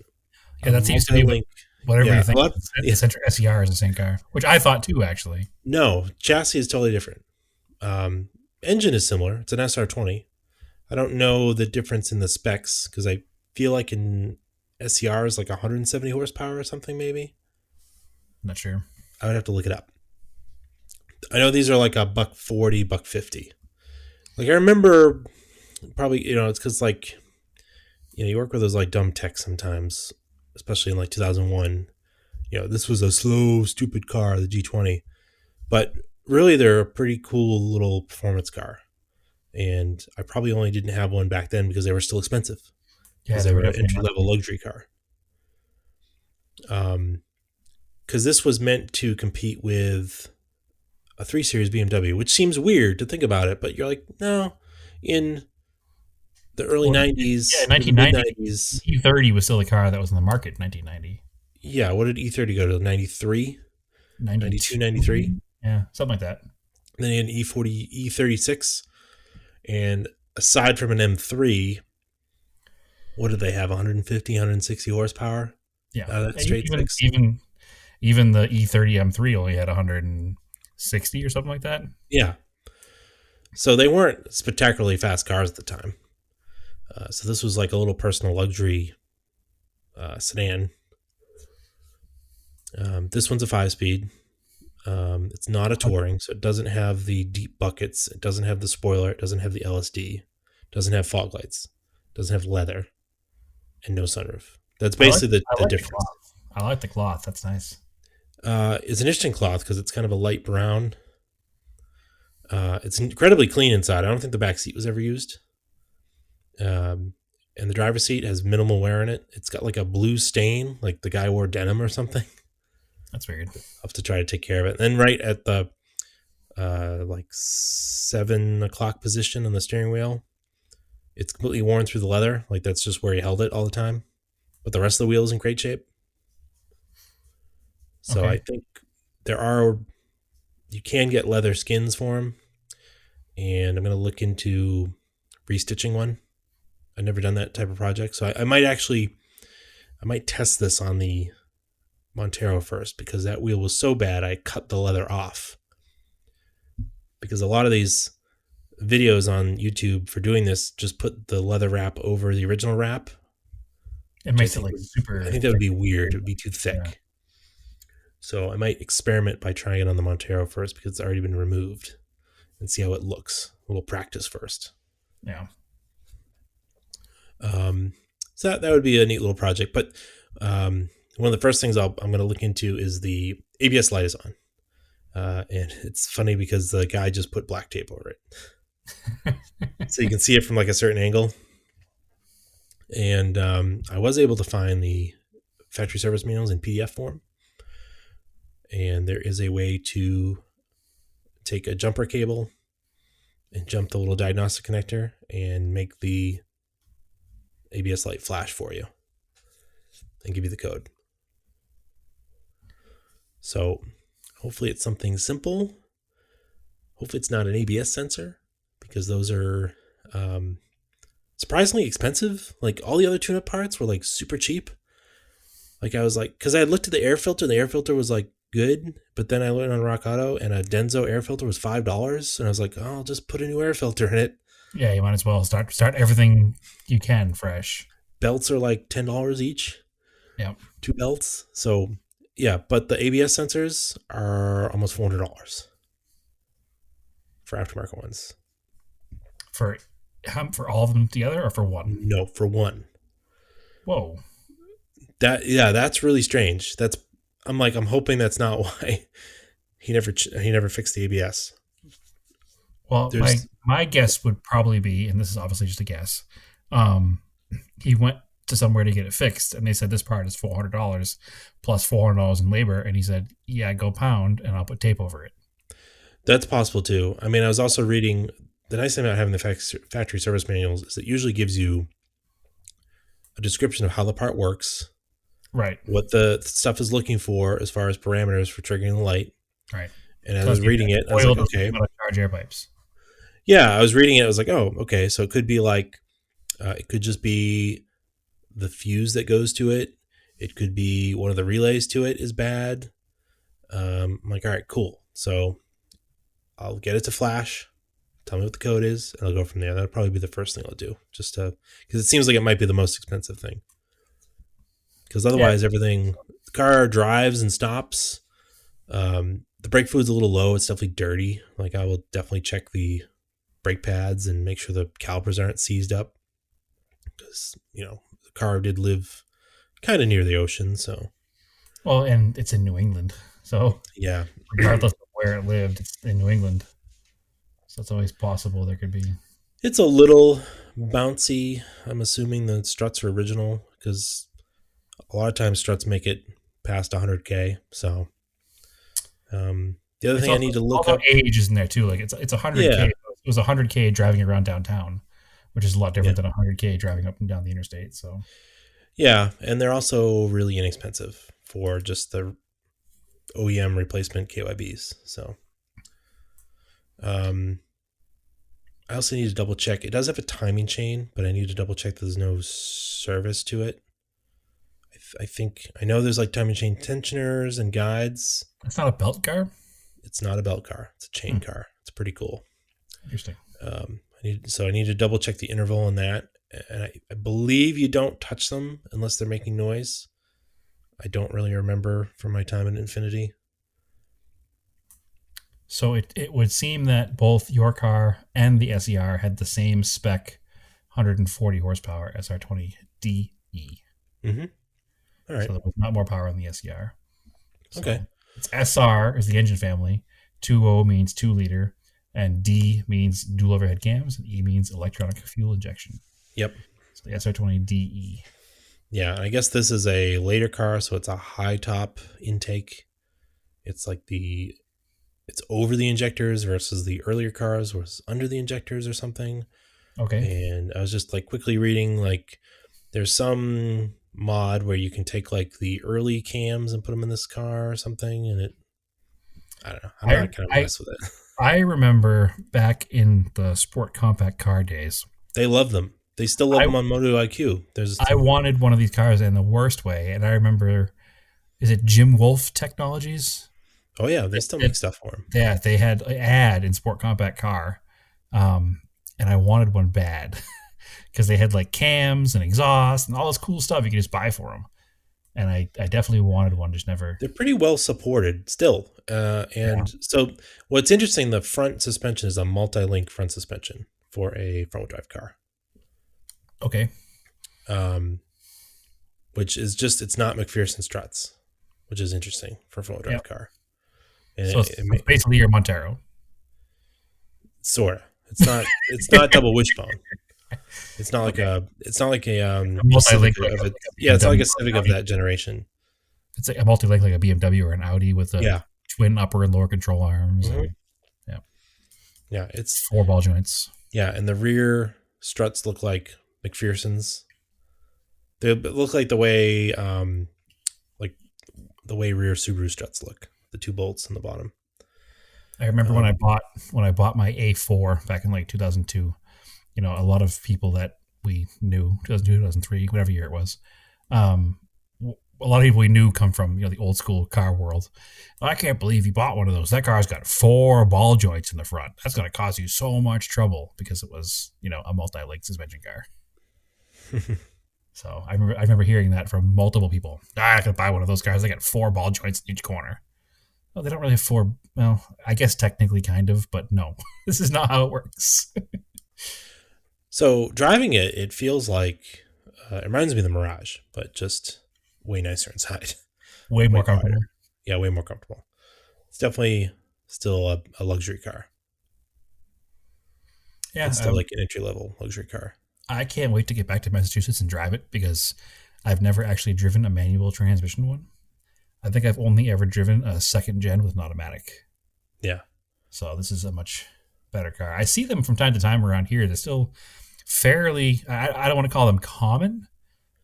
Yeah, a that seems to be multi-link. whatever Yeah, you think. The yeah. Sentra SER is the same car, which I thought too, actually. No, chassis is totally different. Engine is similar. It's an SR20. I don't know the difference in the specs because I feel like in SCR is like 170 horsepower or something, maybe. Not sure. I would have to look it up. I know these are like a buck 40, buck 50. Like I remember probably, it's because like, you work with those like dumb techs sometimes, especially in like 2001. This was a slow, stupid car, the G20. But really, they're a pretty cool little performance car. And I probably only didn't have one back then because they were still expensive. Yeah, Because they they were were an definitely entry level luxury car. Because this was meant to compete with a 3 Series BMW, which seems weird to think about it, but you're like, no, in the early well, yeah, 90s, in maybe mid 1990, 90s. E30 was still the car that was in the market in 1990. Yeah, what did E30 go to? 93, 92, 92. 93. Yeah, something like that. Then you had an E40, E36. And aside from an M3, what did they have? 150, 160 horsepower Yeah, out of that straight even six? even even the E30 M3 only had 160 or something like that. Yeah. So they weren't spectacularly fast cars at the time. So this was like a little personal luxury sedan. This one's a 5-speed. It's not a touring, so it doesn't have the deep buckets. It doesn't have the spoiler. It doesn't have the LSD. It doesn't have fog lights. It doesn't have leather, and no sunroof. That's basically the difference. Cloth. I like the cloth. That's nice. It's an interesting cloth because it's kind of a light brown. It's incredibly clean inside. I don't think the back seat was ever used. And the driver's seat has minimal wear in it. It's got like a blue stain, like the guy wore denim or something. That's weird. I'll have to try to take care of it. And then right at the like 7 o'clock position on the steering wheel, it's completely worn through the leather. Like that's just where he held it all the time. But the rest of the wheel is in great shape. So Okay. I think you can get leather skins for them. And I'm going to look into restitching one. I've never done that type of project. So I might test this on the Montero first because that wheel was so bad I cut the leather off. Because a lot of these videos on YouTube for doing this just put the leather wrap over the original wrap. It makes it like super. I think that would be weird. It would be too thick. Yeah. So I might experiment by trying it on the Montero first because it's already been removed and see how it looks. A little practice first. Yeah. So that would be a neat little project. But one of the first things I'm going to look into is the ABS light is on. And it's funny because the guy just put black tape over it. So you can see it from like a certain angle. And I was able to find the factory service manuals in PDF form. and there is a way to take a jumper cable and jump the little diagnostic connector and make the ABS light flash for you and give you the code. So hopefully it's something simple. Hopefully it's not an ABS sensor, because those are surprisingly expensive. Like all the other tune-up parts were like super cheap. Like I was like, because I had looked at the air filter, and the air filter was like good, but then I went on Rock Auto and a Denso air filter was $5, and I was like, oh, I'll just put a new air filter in it. Yeah, you might as well start everything you can fresh. Belts are like $10 each. Yeah, 2 belts. So yeah, but the ABS sensors are almost $400 for aftermarket ones. For all of them together, or for one? No, for one. Whoa. That's really strange. I'm hoping that's not why he never fixed the ABS. Well, my guess would probably be, and this is obviously just a guess, he went to somewhere to get it fixed, and they said this part is $400 plus $400 in labor, and he said, yeah, go pound, and I'll put tape over it. That's possible too. I mean, I was also reading, the nice thing about having the factory service manuals is it usually gives you a description of how the part works, right? What the stuff is looking for as far as parameters for triggering the light, right? And as I was reading it, I was like, okay, charge air pipes. Yeah, I was reading it. I was like, oh, okay. So it could be like, it could just be the fuse that goes to it. It could be one of the relays to it is bad. I'm like, all right, cool. So I'll get it to flash. Tell me what the code is, and I'll go from there. That'll probably be the first thing I'll do, just to, because it seems like it might be the most expensive thing. Because otherwise, everything, the car drives and stops. The brake fluid's a little low. It's definitely dirty. Like I will definitely check the brake pads and make sure the calipers aren't seized up, because the car did live kind of near the ocean. So, well, and it's in New England, so yeah, regardless of where it lived, it's in New England, so it's always possible there could be. It's a little bouncy. I'm assuming the struts are original, because a lot of times struts make it past 100K. So the other thing I need to look up, age is in there too. Like it's 100K. Yeah. It was 100K driving around downtown, which is a lot different than 100K driving up and down the interstate. So yeah, and they're also really inexpensive for just the OEM replacement KYBs. So I also need to double check. It does have a timing chain, but I need to double check that there's no service to it. I know there's like timing chain tensioners and guides. It's not a belt car? It's not a belt car. It's a chain car. It's pretty cool. Interesting. I need to double check the interval on that. And I believe you don't touch them unless they're making noise. I don't really remember from my time in Infiniti. So it would seem that both your car and the SER had the same spec 140 horsepower SR20DE. Mm-hmm. All right. So there was not more power on the SER. So okay. It's SR is the engine family. 2.0 means 2 liter. And D means dual overhead cams. And E means electronic fuel injection. Yep. So the SR20DE. Yeah. I guess this is a later car, so it's a high top intake. It's like it's over the injectors versus the earlier cars was under the injectors or something. Okay. And I was just like quickly reading, like there's some mod where you can take like the early cams and put them in this car or something, and I don't know. I'm not going to mess with it. I remember back in the sport compact car days. They love them. They still love them on Moto IQ. I wanted one of these cars in the worst way, and I remember, is it Jim Wolf Technologies? Oh yeah, they still make stuff for them. Yeah, they had an ad in sport compact car, and I wanted one bad because they had like cams and exhaust and all this cool stuff you could just buy for them. And I definitely wanted one, just never. They're pretty well supported still. So what's interesting, the front suspension is a multi-link front suspension for a front-wheel drive car. Okay. Which is just, it's not McPherson struts, which is interesting for a front-wheel drive car. And so it's basically your Montero. Sort of. It's not double wishbone. It's not like a Civic of it. Yeah, it's not like a Civic of that generation. It's a multi-link like a BMW or an Audi with a Yeah. twin upper and lower control arms Hmm. and yeah, Yeah. It's, four ball joints. yeah. And the rear struts look like McPherson's. They look like the way rear Subaru struts look. The two bolts in the bottom. I remember Um, when I bought my A4 back in like 2002. You know, a lot of people that we knew 2002, 2003, whatever year it was. Um, a lot of people we knew come from the old school car world. I can't believe you bought one of those. That car's got four ball joints in the front. That's going to cause you so much trouble because it was a multi-link suspension car. So I remember hearing that from multiple people. I could buy one of those cars. They got four ball joints in each corner. Well, they don't really have four. Well, I guess technically kind of, but no, this is not how it works. so driving it, it feels like it reminds me of the Mirage, but just way nicer inside, Way way more quieter. comfortable. Yeah, way more comfortable. It's definitely still a luxury car. Yeah, It's still like an entry level luxury car. I can't wait to get back to Massachusetts and drive it because I've never actually driven a manual transmission one. I think I've only ever driven a second gen with an automatic. Yeah. So this is a much better car. I see them from time to time around here. They're still fairly, I don't want to call them common,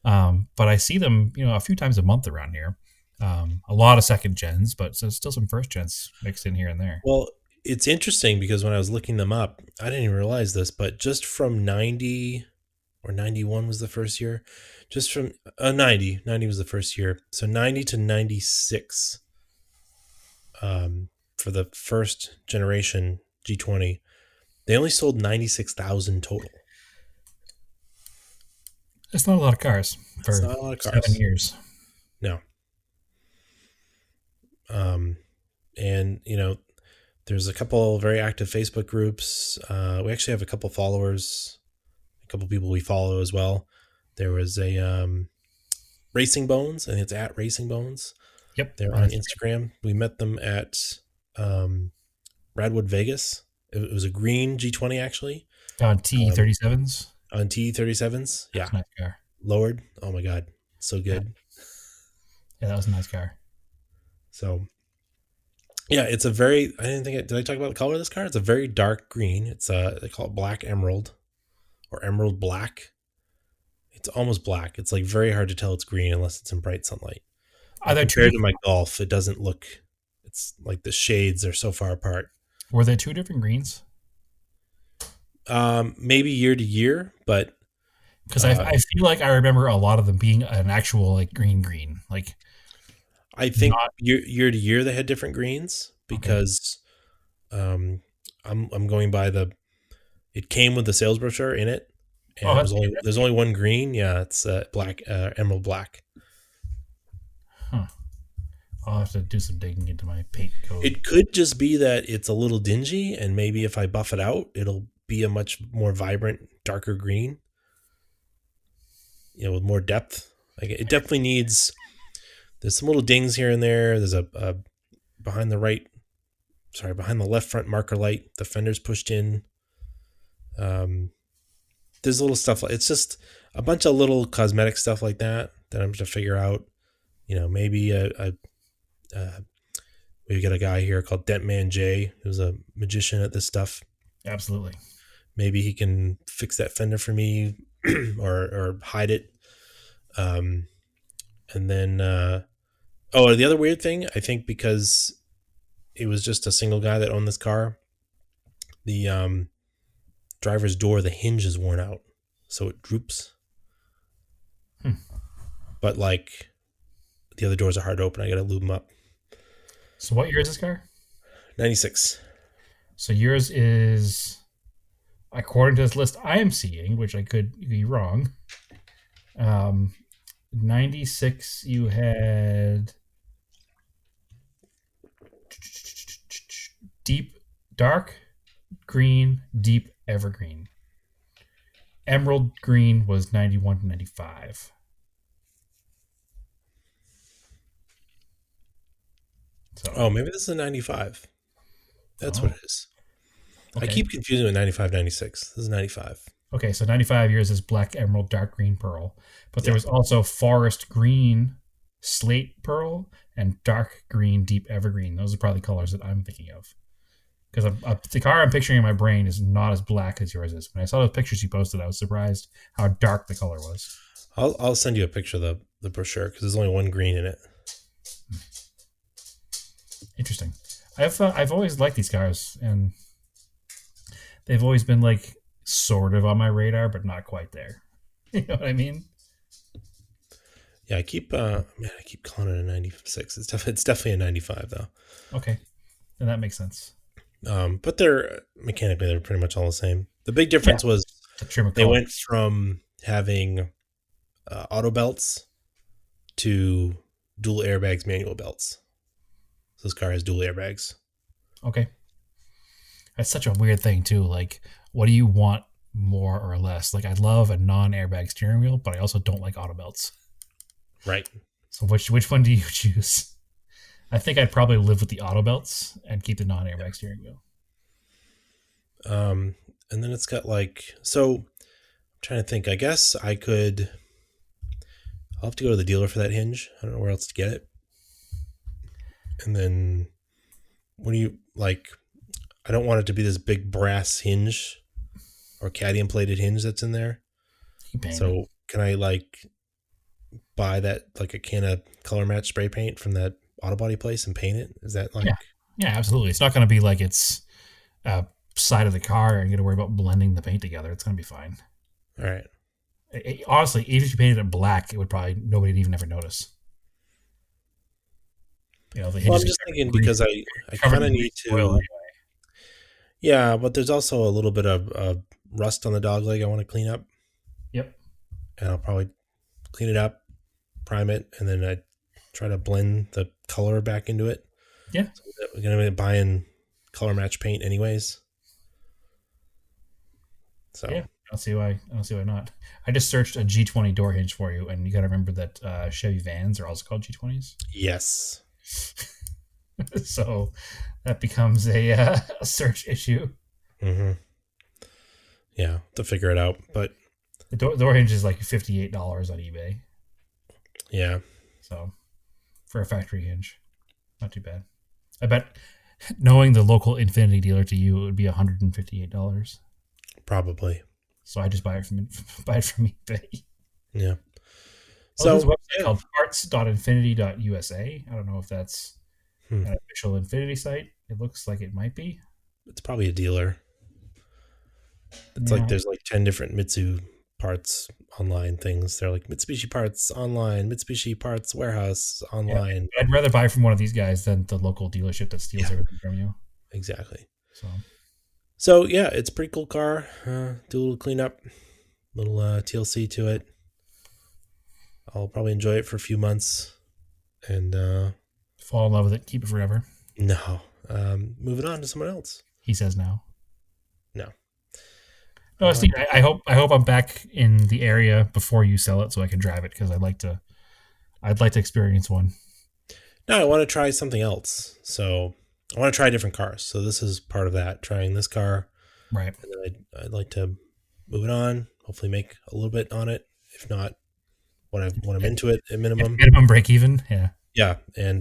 but I see them, a few times a month around here. A lot of second gens, but so still some first gens mixed in here and there. Well, it's interesting because when I was looking them up, I didn't even realize this, but just from 90 or 91 was the first year. Just from 90 was the first year. So 90 to 96 for the first generation G20, they only sold 96,000 total. It's not a lot of cars That's for not a lot of 7 years. No. And, there's a couple very active Facebook groups. We actually have a couple followers, a couple people we follow as well. There was a Racing Bones, I think it's at Racing Bones. Yep. They're on Instagram. We met them at Radwood, Vegas. It was a green G20 actually. On T37s. On T37s. Yeah. That's a nice car. Lowered. Oh my God. So good. Yeah, that was a nice car. So yeah, it's a very, did I talk about the color of this car? It's a very dark green. It's they call it black emerald or emerald black. It's almost black. It's like very hard to tell it's green unless it's in bright sunlight. Are there compared to my Golf, it doesn't look, it's like the shades are so far apart. Were there two different greens? Maybe year to year, but because I feel like I remember a lot of them being an actual like green. Like I think year to year they had different greens because I'm going by it came with the sales brochure in it, and there's only one green. Yeah, it's black, emerald black. Huh. I'll have to do some digging into my paint code. It could just be that it's a little dingy, and maybe if I buff it out, it'll be a much more vibrant, darker green. With more depth. Like it definitely needs. There's some little dings here and there. There's a behind the left front marker light. The fender's pushed in. There's little stuff. It's just a bunch of little cosmetic stuff like that I'm going to figure out. Maybe we got a guy here called Dentman J, who's a magician at this stuff. Absolutely. Maybe he can fix that fender for me or hide it. And then, the other weird thing, I think because it was just a single guy that owned this car, the driver's door, the hinge is worn out, so it droops. But like the other doors are hard to open. I got to lube them up. So what year is this car? 96. So yours is, according to this list I am seeing, which I could be wrong, 96 you had deep dark green, deep evergreen. Emerald green was 91 to 95. So, maybe this is a 95. That's what it is. Okay. I keep confusing with 95, 96. This is 95. Okay, so 95 years is black emerald, dark green pearl. But there was also forest green slate pearl, and dark green deep evergreen. Those are probably colors that I'm thinking of. Because the car I'm picturing in my brain is not as black as yours is. When I saw those pictures you posted, I was surprised how dark the color was. I'll send you a picture of the brochure because there's only one green in it. Interesting. I've always liked these cars, and they've always been like sort of on my radar, but not quite there. You know what I mean? Yeah, I keep calling it a 96. It's definitely a 95 though. Okay, then that makes sense. But they're pretty much all the same. The big difference was they went from having auto belts to dual airbags, manual belts. So this car has dual airbags. Okay. That's such a weird thing too. Like, what do you want more or less? Like, I love a non-airbag steering wheel, but I also don't like auto belts. Right. So which one do you choose? I think I'd probably live with the auto belts and keep the non-airbag steering wheel. And then it's got I'm trying to think. I guess I'll have to go to the dealer for that hinge. I don't know where else to get it. And then what do you like? I don't want it to be this big brass hinge or cadmium plated hinge that's in there. So can I buy that a can of color match spray paint from that auto body place and paint it? Is that Yeah, absolutely. It's not going to be like it's side of the car and you got to worry about blending the paint together. It's going to be fine. All right. Honestly, even if you painted it black, it would probably nobody'd even ever notice. The I'm just thinking because I kind of need to. Anyway. Yeah, but there's also a little bit of rust on the dog leg I want to clean up. Yep. And I'll probably clean it up, prime it, and then I try to blend the color back into it. Yeah. So we're going to be buying color match paint anyways. So yeah, I don't see why not. I just searched a G20 door hinge for you, and you got to remember that Chevy vans are also called G20s. Yes. So that becomes a search issue. Mm-hmm. Yeah, to figure it out, but the door hinge is like $58 on eBay. Yeah. So for a factory hinge, not too bad. I bet knowing the local Infiniti dealer to you, it would be $158. Probably. So I just buy it from eBay. Yeah. So there's a website called parts.infinity.usa. I don't know if that's an official Infiniti site. It looks like it might be. It's probably a dealer. It's there's 10 different Mitsu parts online things. They're like Mitsubishi parts online, Mitsubishi parts warehouse online. Yeah. I'd rather buy from one of these guys than the local dealership that steals everything from you. Exactly. So yeah, it's a pretty cool car. Do a little cleanup, little TLC to it. I'll probably enjoy it for a few months and fall in love with it, keep it forever. No. Move it on to someone else. He says no. No, Steve, I hope I'm back in the area before you sell it so I can drive it because I'd like to experience one. No, I want to try something else. So I want to try different cars. So this is part of that, trying this car. Right. And then I'd like to move it on, hopefully make a little bit on it. If not, when I'm into it at minimum. Minimum break even, yeah. Yeah, and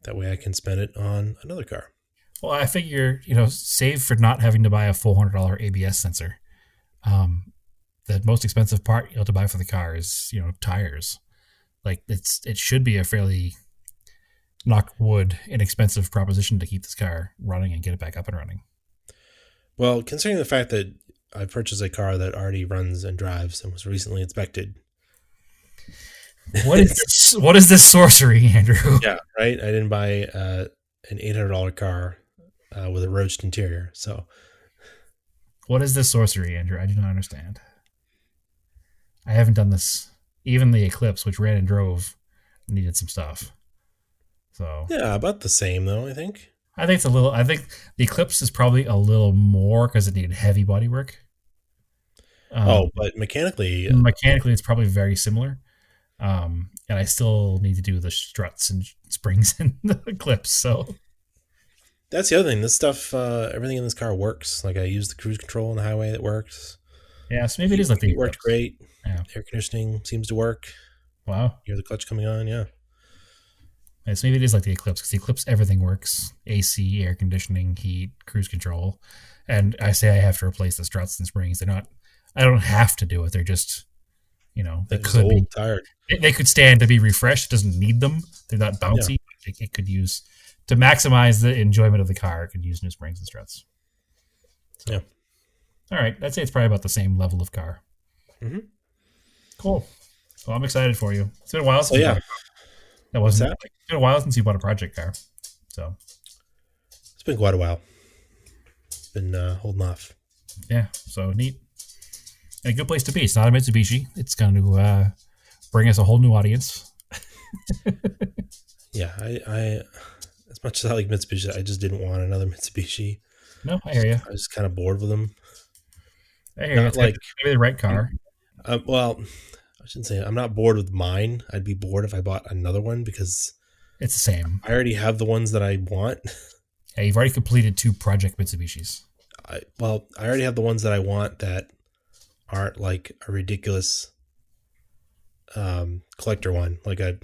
that way I can spend it on another car. Well, I figure, save for not having to buy a $400 ABS sensor. The most expensive part you have to buy for the car is, tires. Like it should be a fairly, knock wood, inexpensive proposition to keep this car running and get it back up and running. Well, considering the fact that I purchased a car that already runs and drives and was recently inspected. What is this sorcery, Andrew? Yeah, right. I didn't buy an $800 car with a roached interior. So, what is this sorcery, Andrew? I do not understand. I haven't done this. Even the Eclipse, which ran and drove, needed some stuff. So yeah, about the same though. I think it's a little. I think the Eclipse is probably a little more because it needed heavy bodywork. But mechanically, it's probably very similar. And I still need to do the struts and springs in the Eclipse. So that's the other thing. This stuff, everything in this car works. Like I use the cruise control on the highway; that works. Yeah, so maybe it is like it worked great. Yeah. Air conditioning seems to work. Wow. You hear the clutch coming on, yeah. Yes, maybe it is like the Eclipse because the Eclipse everything works: AC, air conditioning, heat, cruise control. And I say I have to replace the struts and springs. They're not. I don't have to do it. They're just they They're just could be. old, tired. They could stand to be refreshed. It doesn't need them. They're not Yeah, bouncy. It could use to maximize the enjoyment of the car. It could use new springs and struts. yeah. So, all right, I'd say it's probably about the same level of car. Hmm. Cool. Well, I'm excited for you. It's been a while So since you bought yeah, a car. That what's wasn't. that? It's been a while since you bought a project car. So It's been quite a while. Been holding off. yeah, so neat. And a good place to be. It's not a Mitsubishi. It's going to bring us a whole new audience. Yeah, I as much as I like Mitsubishi, I just didn't want another Mitsubishi. No, I hear you. I was kind of bored with them. I hear you. Not It's like, maybe the right car. well, I shouldn't say I'm not bored with mine. I'd be bored if I bought another one because It's the same. I already have the ones that I want. Yeah, you've already completed 2 project Mitsubishis. I already have the ones that I want that aren't like a ridiculous collector one, like a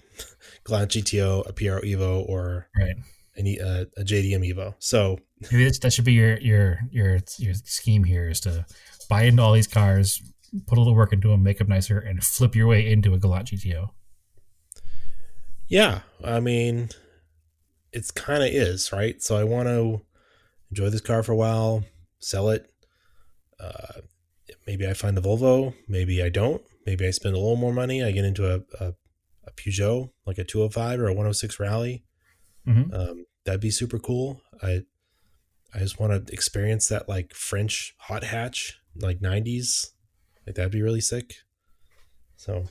Galant GTO, a PRO Evo, or Right. a JDM Evo. So Maybe that should be your scheme here is to buy into all these cars, put a little work into them, make them nicer, and flip your way into a Galant GTO. yeah, I mean, it's kind of is right. So I want to enjoy this car for a while, sell it. Uh, Maybe I find the Volvo. Maybe I don't. Maybe I spend a little more money. I get into a Peugeot, like a 205 or a 106 Rally. Mm-hmm. That'd be super cool. I just want to experience that like French hot hatch, like 90s. Like that'd be really sick. So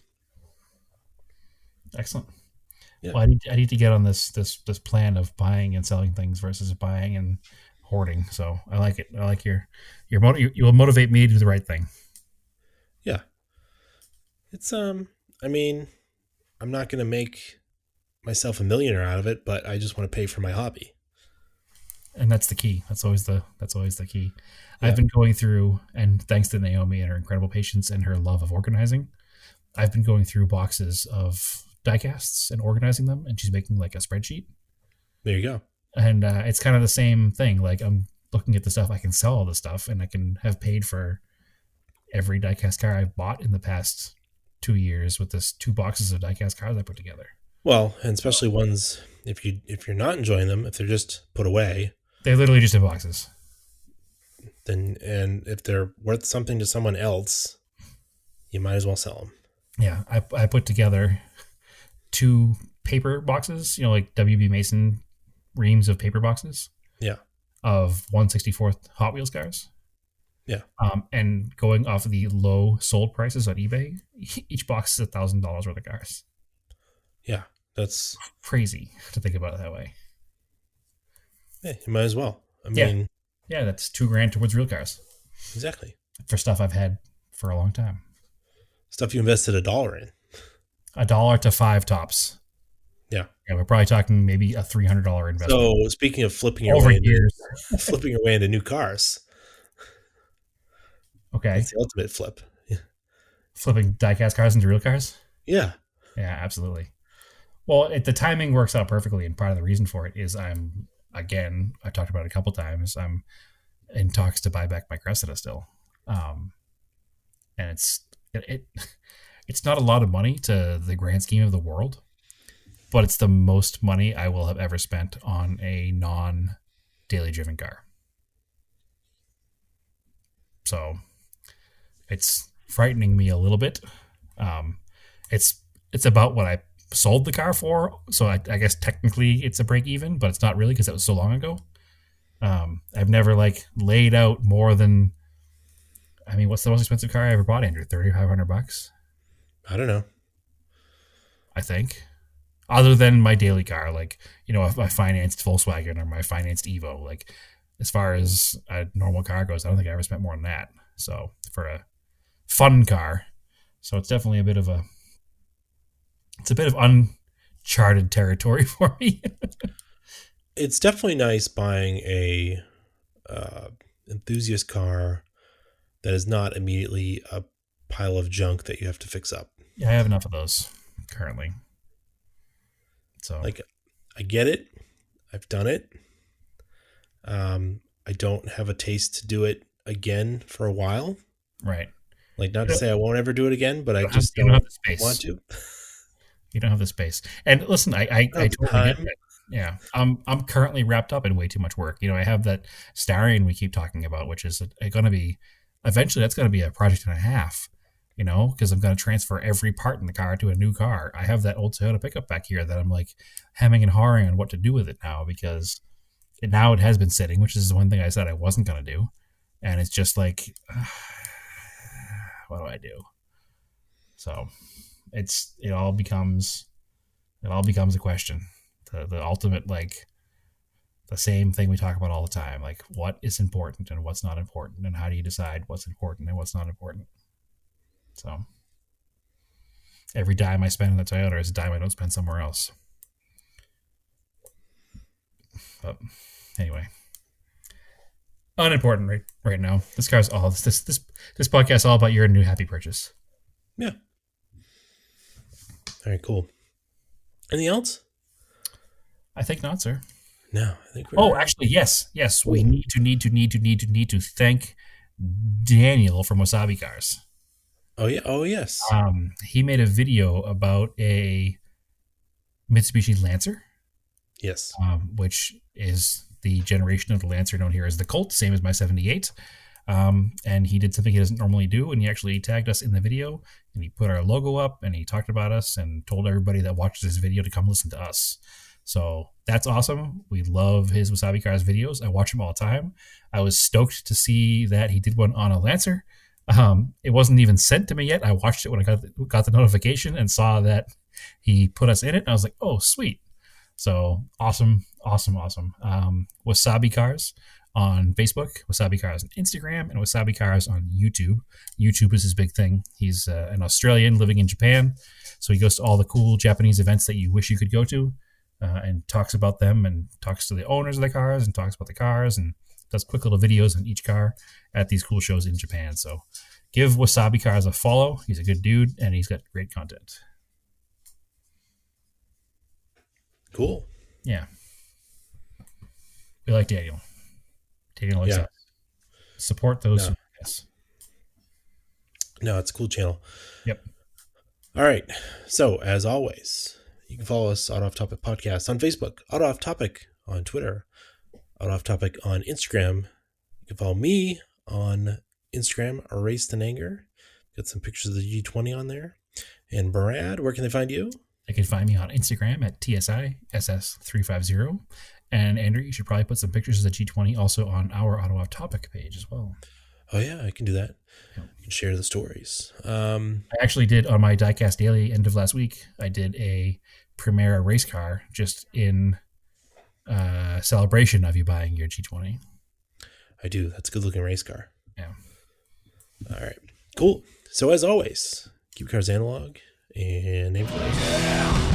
Excellent. yeah. Well, I need to get on this plan of buying and selling things versus buying and hoarding. So I like it. I like you will motivate me to do the right thing. Yeah. It's I mean, I'm not gonna make myself a millionaire out of it, but I just want to pay for my hobby. And that's the key. That's always the key. I've Yeah. been going through, and thanks to Naomi and her incredible patience and her love of organizing, I've been going through boxes of diecasts and organizing them, and she's making like a spreadsheet. There you go. And it's kind of the same thing. Like I'm looking at the stuff, I can sell all the stuff, and I can have paid for every diecast car I've bought in the past 2 years with this 2 boxes of diecast cars I put together. Well, and especially ones if you're not enjoying them, if they're just put away, They're literally just in boxes. then and if they're worth something to someone else, you might as well sell them. Yeah, I put together 2 paper boxes, like WB Mason reams of paper boxes Yeah. of 1/64th Hot Wheels cars. Yeah. And going off of the low sold prices on eBay, each box is $1,000 worth of cars. Yeah. That's Crazy to think about it that way. you might as well. I Yeah. mean, Yeah, that's $2,000 towards real cars exactly. for stuff I've had for a long time. Stuff you invested $1 in. $1 to 5 tops. Yeah. Yeah, we're probably talking maybe a $300 investment So speaking of over years. flipping your way into new cars, Okay, that's the ultimate flip. flipping diecast cars into real cars. Yeah. Yeah, absolutely. Well, the timing works out perfectly, and part of the reason for it is I've talked about it a couple times. I'm in talks to buy back my Cressida still, and it's not a lot of money to the grand scheme of the world, but it's the most money I will have ever spent on a non-daily driven car. So it's frightening me a little bit. It's about what I sold the car for, so I guess technically it's a break even, but it's not really because that was so long ago. I've never like laid out more than, I mean, what's the most expensive car I ever bought, Andrew? $3,500, I don't know. I think. Other than my daily car, like if I financed Volkswagen or my financed Evo, like as far as a normal car goes, I don't think I ever spent more than that. So for a fun car, so it's definitely a bit of uncharted territory for me. It's definitely nice buying a enthusiast car that is not immediately a pile of junk that you have to fix up. Yeah, I have enough of those. currently. So Like, I get it. I've done it. I don't have a taste to do it again for a while. right. Like, not to You say I won't ever do it again, but I don't have, just you don't have don't the want space. to. You don't have the space. And listen, I I don't have the totally get time. that. Yeah, I'm currently wrapped up in way too much work. I have that Starion we keep talking about, which is going to be eventually that's going to be a project and a half. Because I'm going to transfer every part in the car to a new car. I have that old Toyota pickup back here that I'm like hemming and hawing on what to do with it now because now it has been sitting, which is the one thing I said I wasn't going to do, and it's just like, what do I do? So it all becomes a question. The ultimate, like, the same thing we talk about all the time, like what is important and what's not important, and how do you decide what's important and what's not important. So every dime I spend in the Toyota is a dime I don't spend somewhere else. But anyway, unimportant right now. This car's all this podcast is all about your new happy purchase. Yeah. All right, cool. Anything else? I think not, sir. No, I think we're. Oh, actually, yes. We Ooh. need to thank Daniel from Wasabi Cars. Oh yeah. Oh yes. He made a video about a Mitsubishi Lancer, Yes. which is the generation of the Lancer known here as the Colt, same as my 78. And he did something he doesn't normally do, and he actually tagged us in the video, and he put our logo up, and he talked about us, and told everybody that watches this video to come listen to us. So that's awesome. We love his Wasabi Cars videos. I watch them all the time. I was stoked to see that he did one on a Lancer. It wasn't even sent to me yet. I watched it when I got the notification and saw that he put us in it. And I was like, oh, sweet. So awesome. Wasabi Cars on Facebook, Wasabi Cars on Instagram, and Wasabi Cars on YouTube. YouTube is his big thing. He's an Australian living in Japan, so he goes to all the cool Japanese events that you wish you could go to, and talks about them, and talks to the owners of the cars, and talks about the cars, and does quick little videos on each car at these cool shows in Japan. So give Wasabi Cars a follow. He's a good dude, and he's got great content. Cool. Yeah. We like Daniel. Daniel likes us. Support those. No. Yes. No, it's a cool channel. Yep. All right. So as always, you can follow us Auto Off Topic Podcast on Facebook, Auto Off Topic on Twitter, Auto Off Topic on Instagram. You can follow me on Instagram, Erased in Anger. Got some pictures of the G20 on there. And Brad, where can they find you? They can find me on Instagram at TSISS350. And Andrew, you should probably put some pictures of the G20 also on our Auto Off Topic page as well. Oh, yeah, I can do that. Yep. You can share the stories. I actually did on my Diecast Daily end of last week, I did a Primera race car just in celebration of you buying your G20. I do. That's a good looking race car. Yeah. All right. Cool. So as always, keep cars analog and aim for those.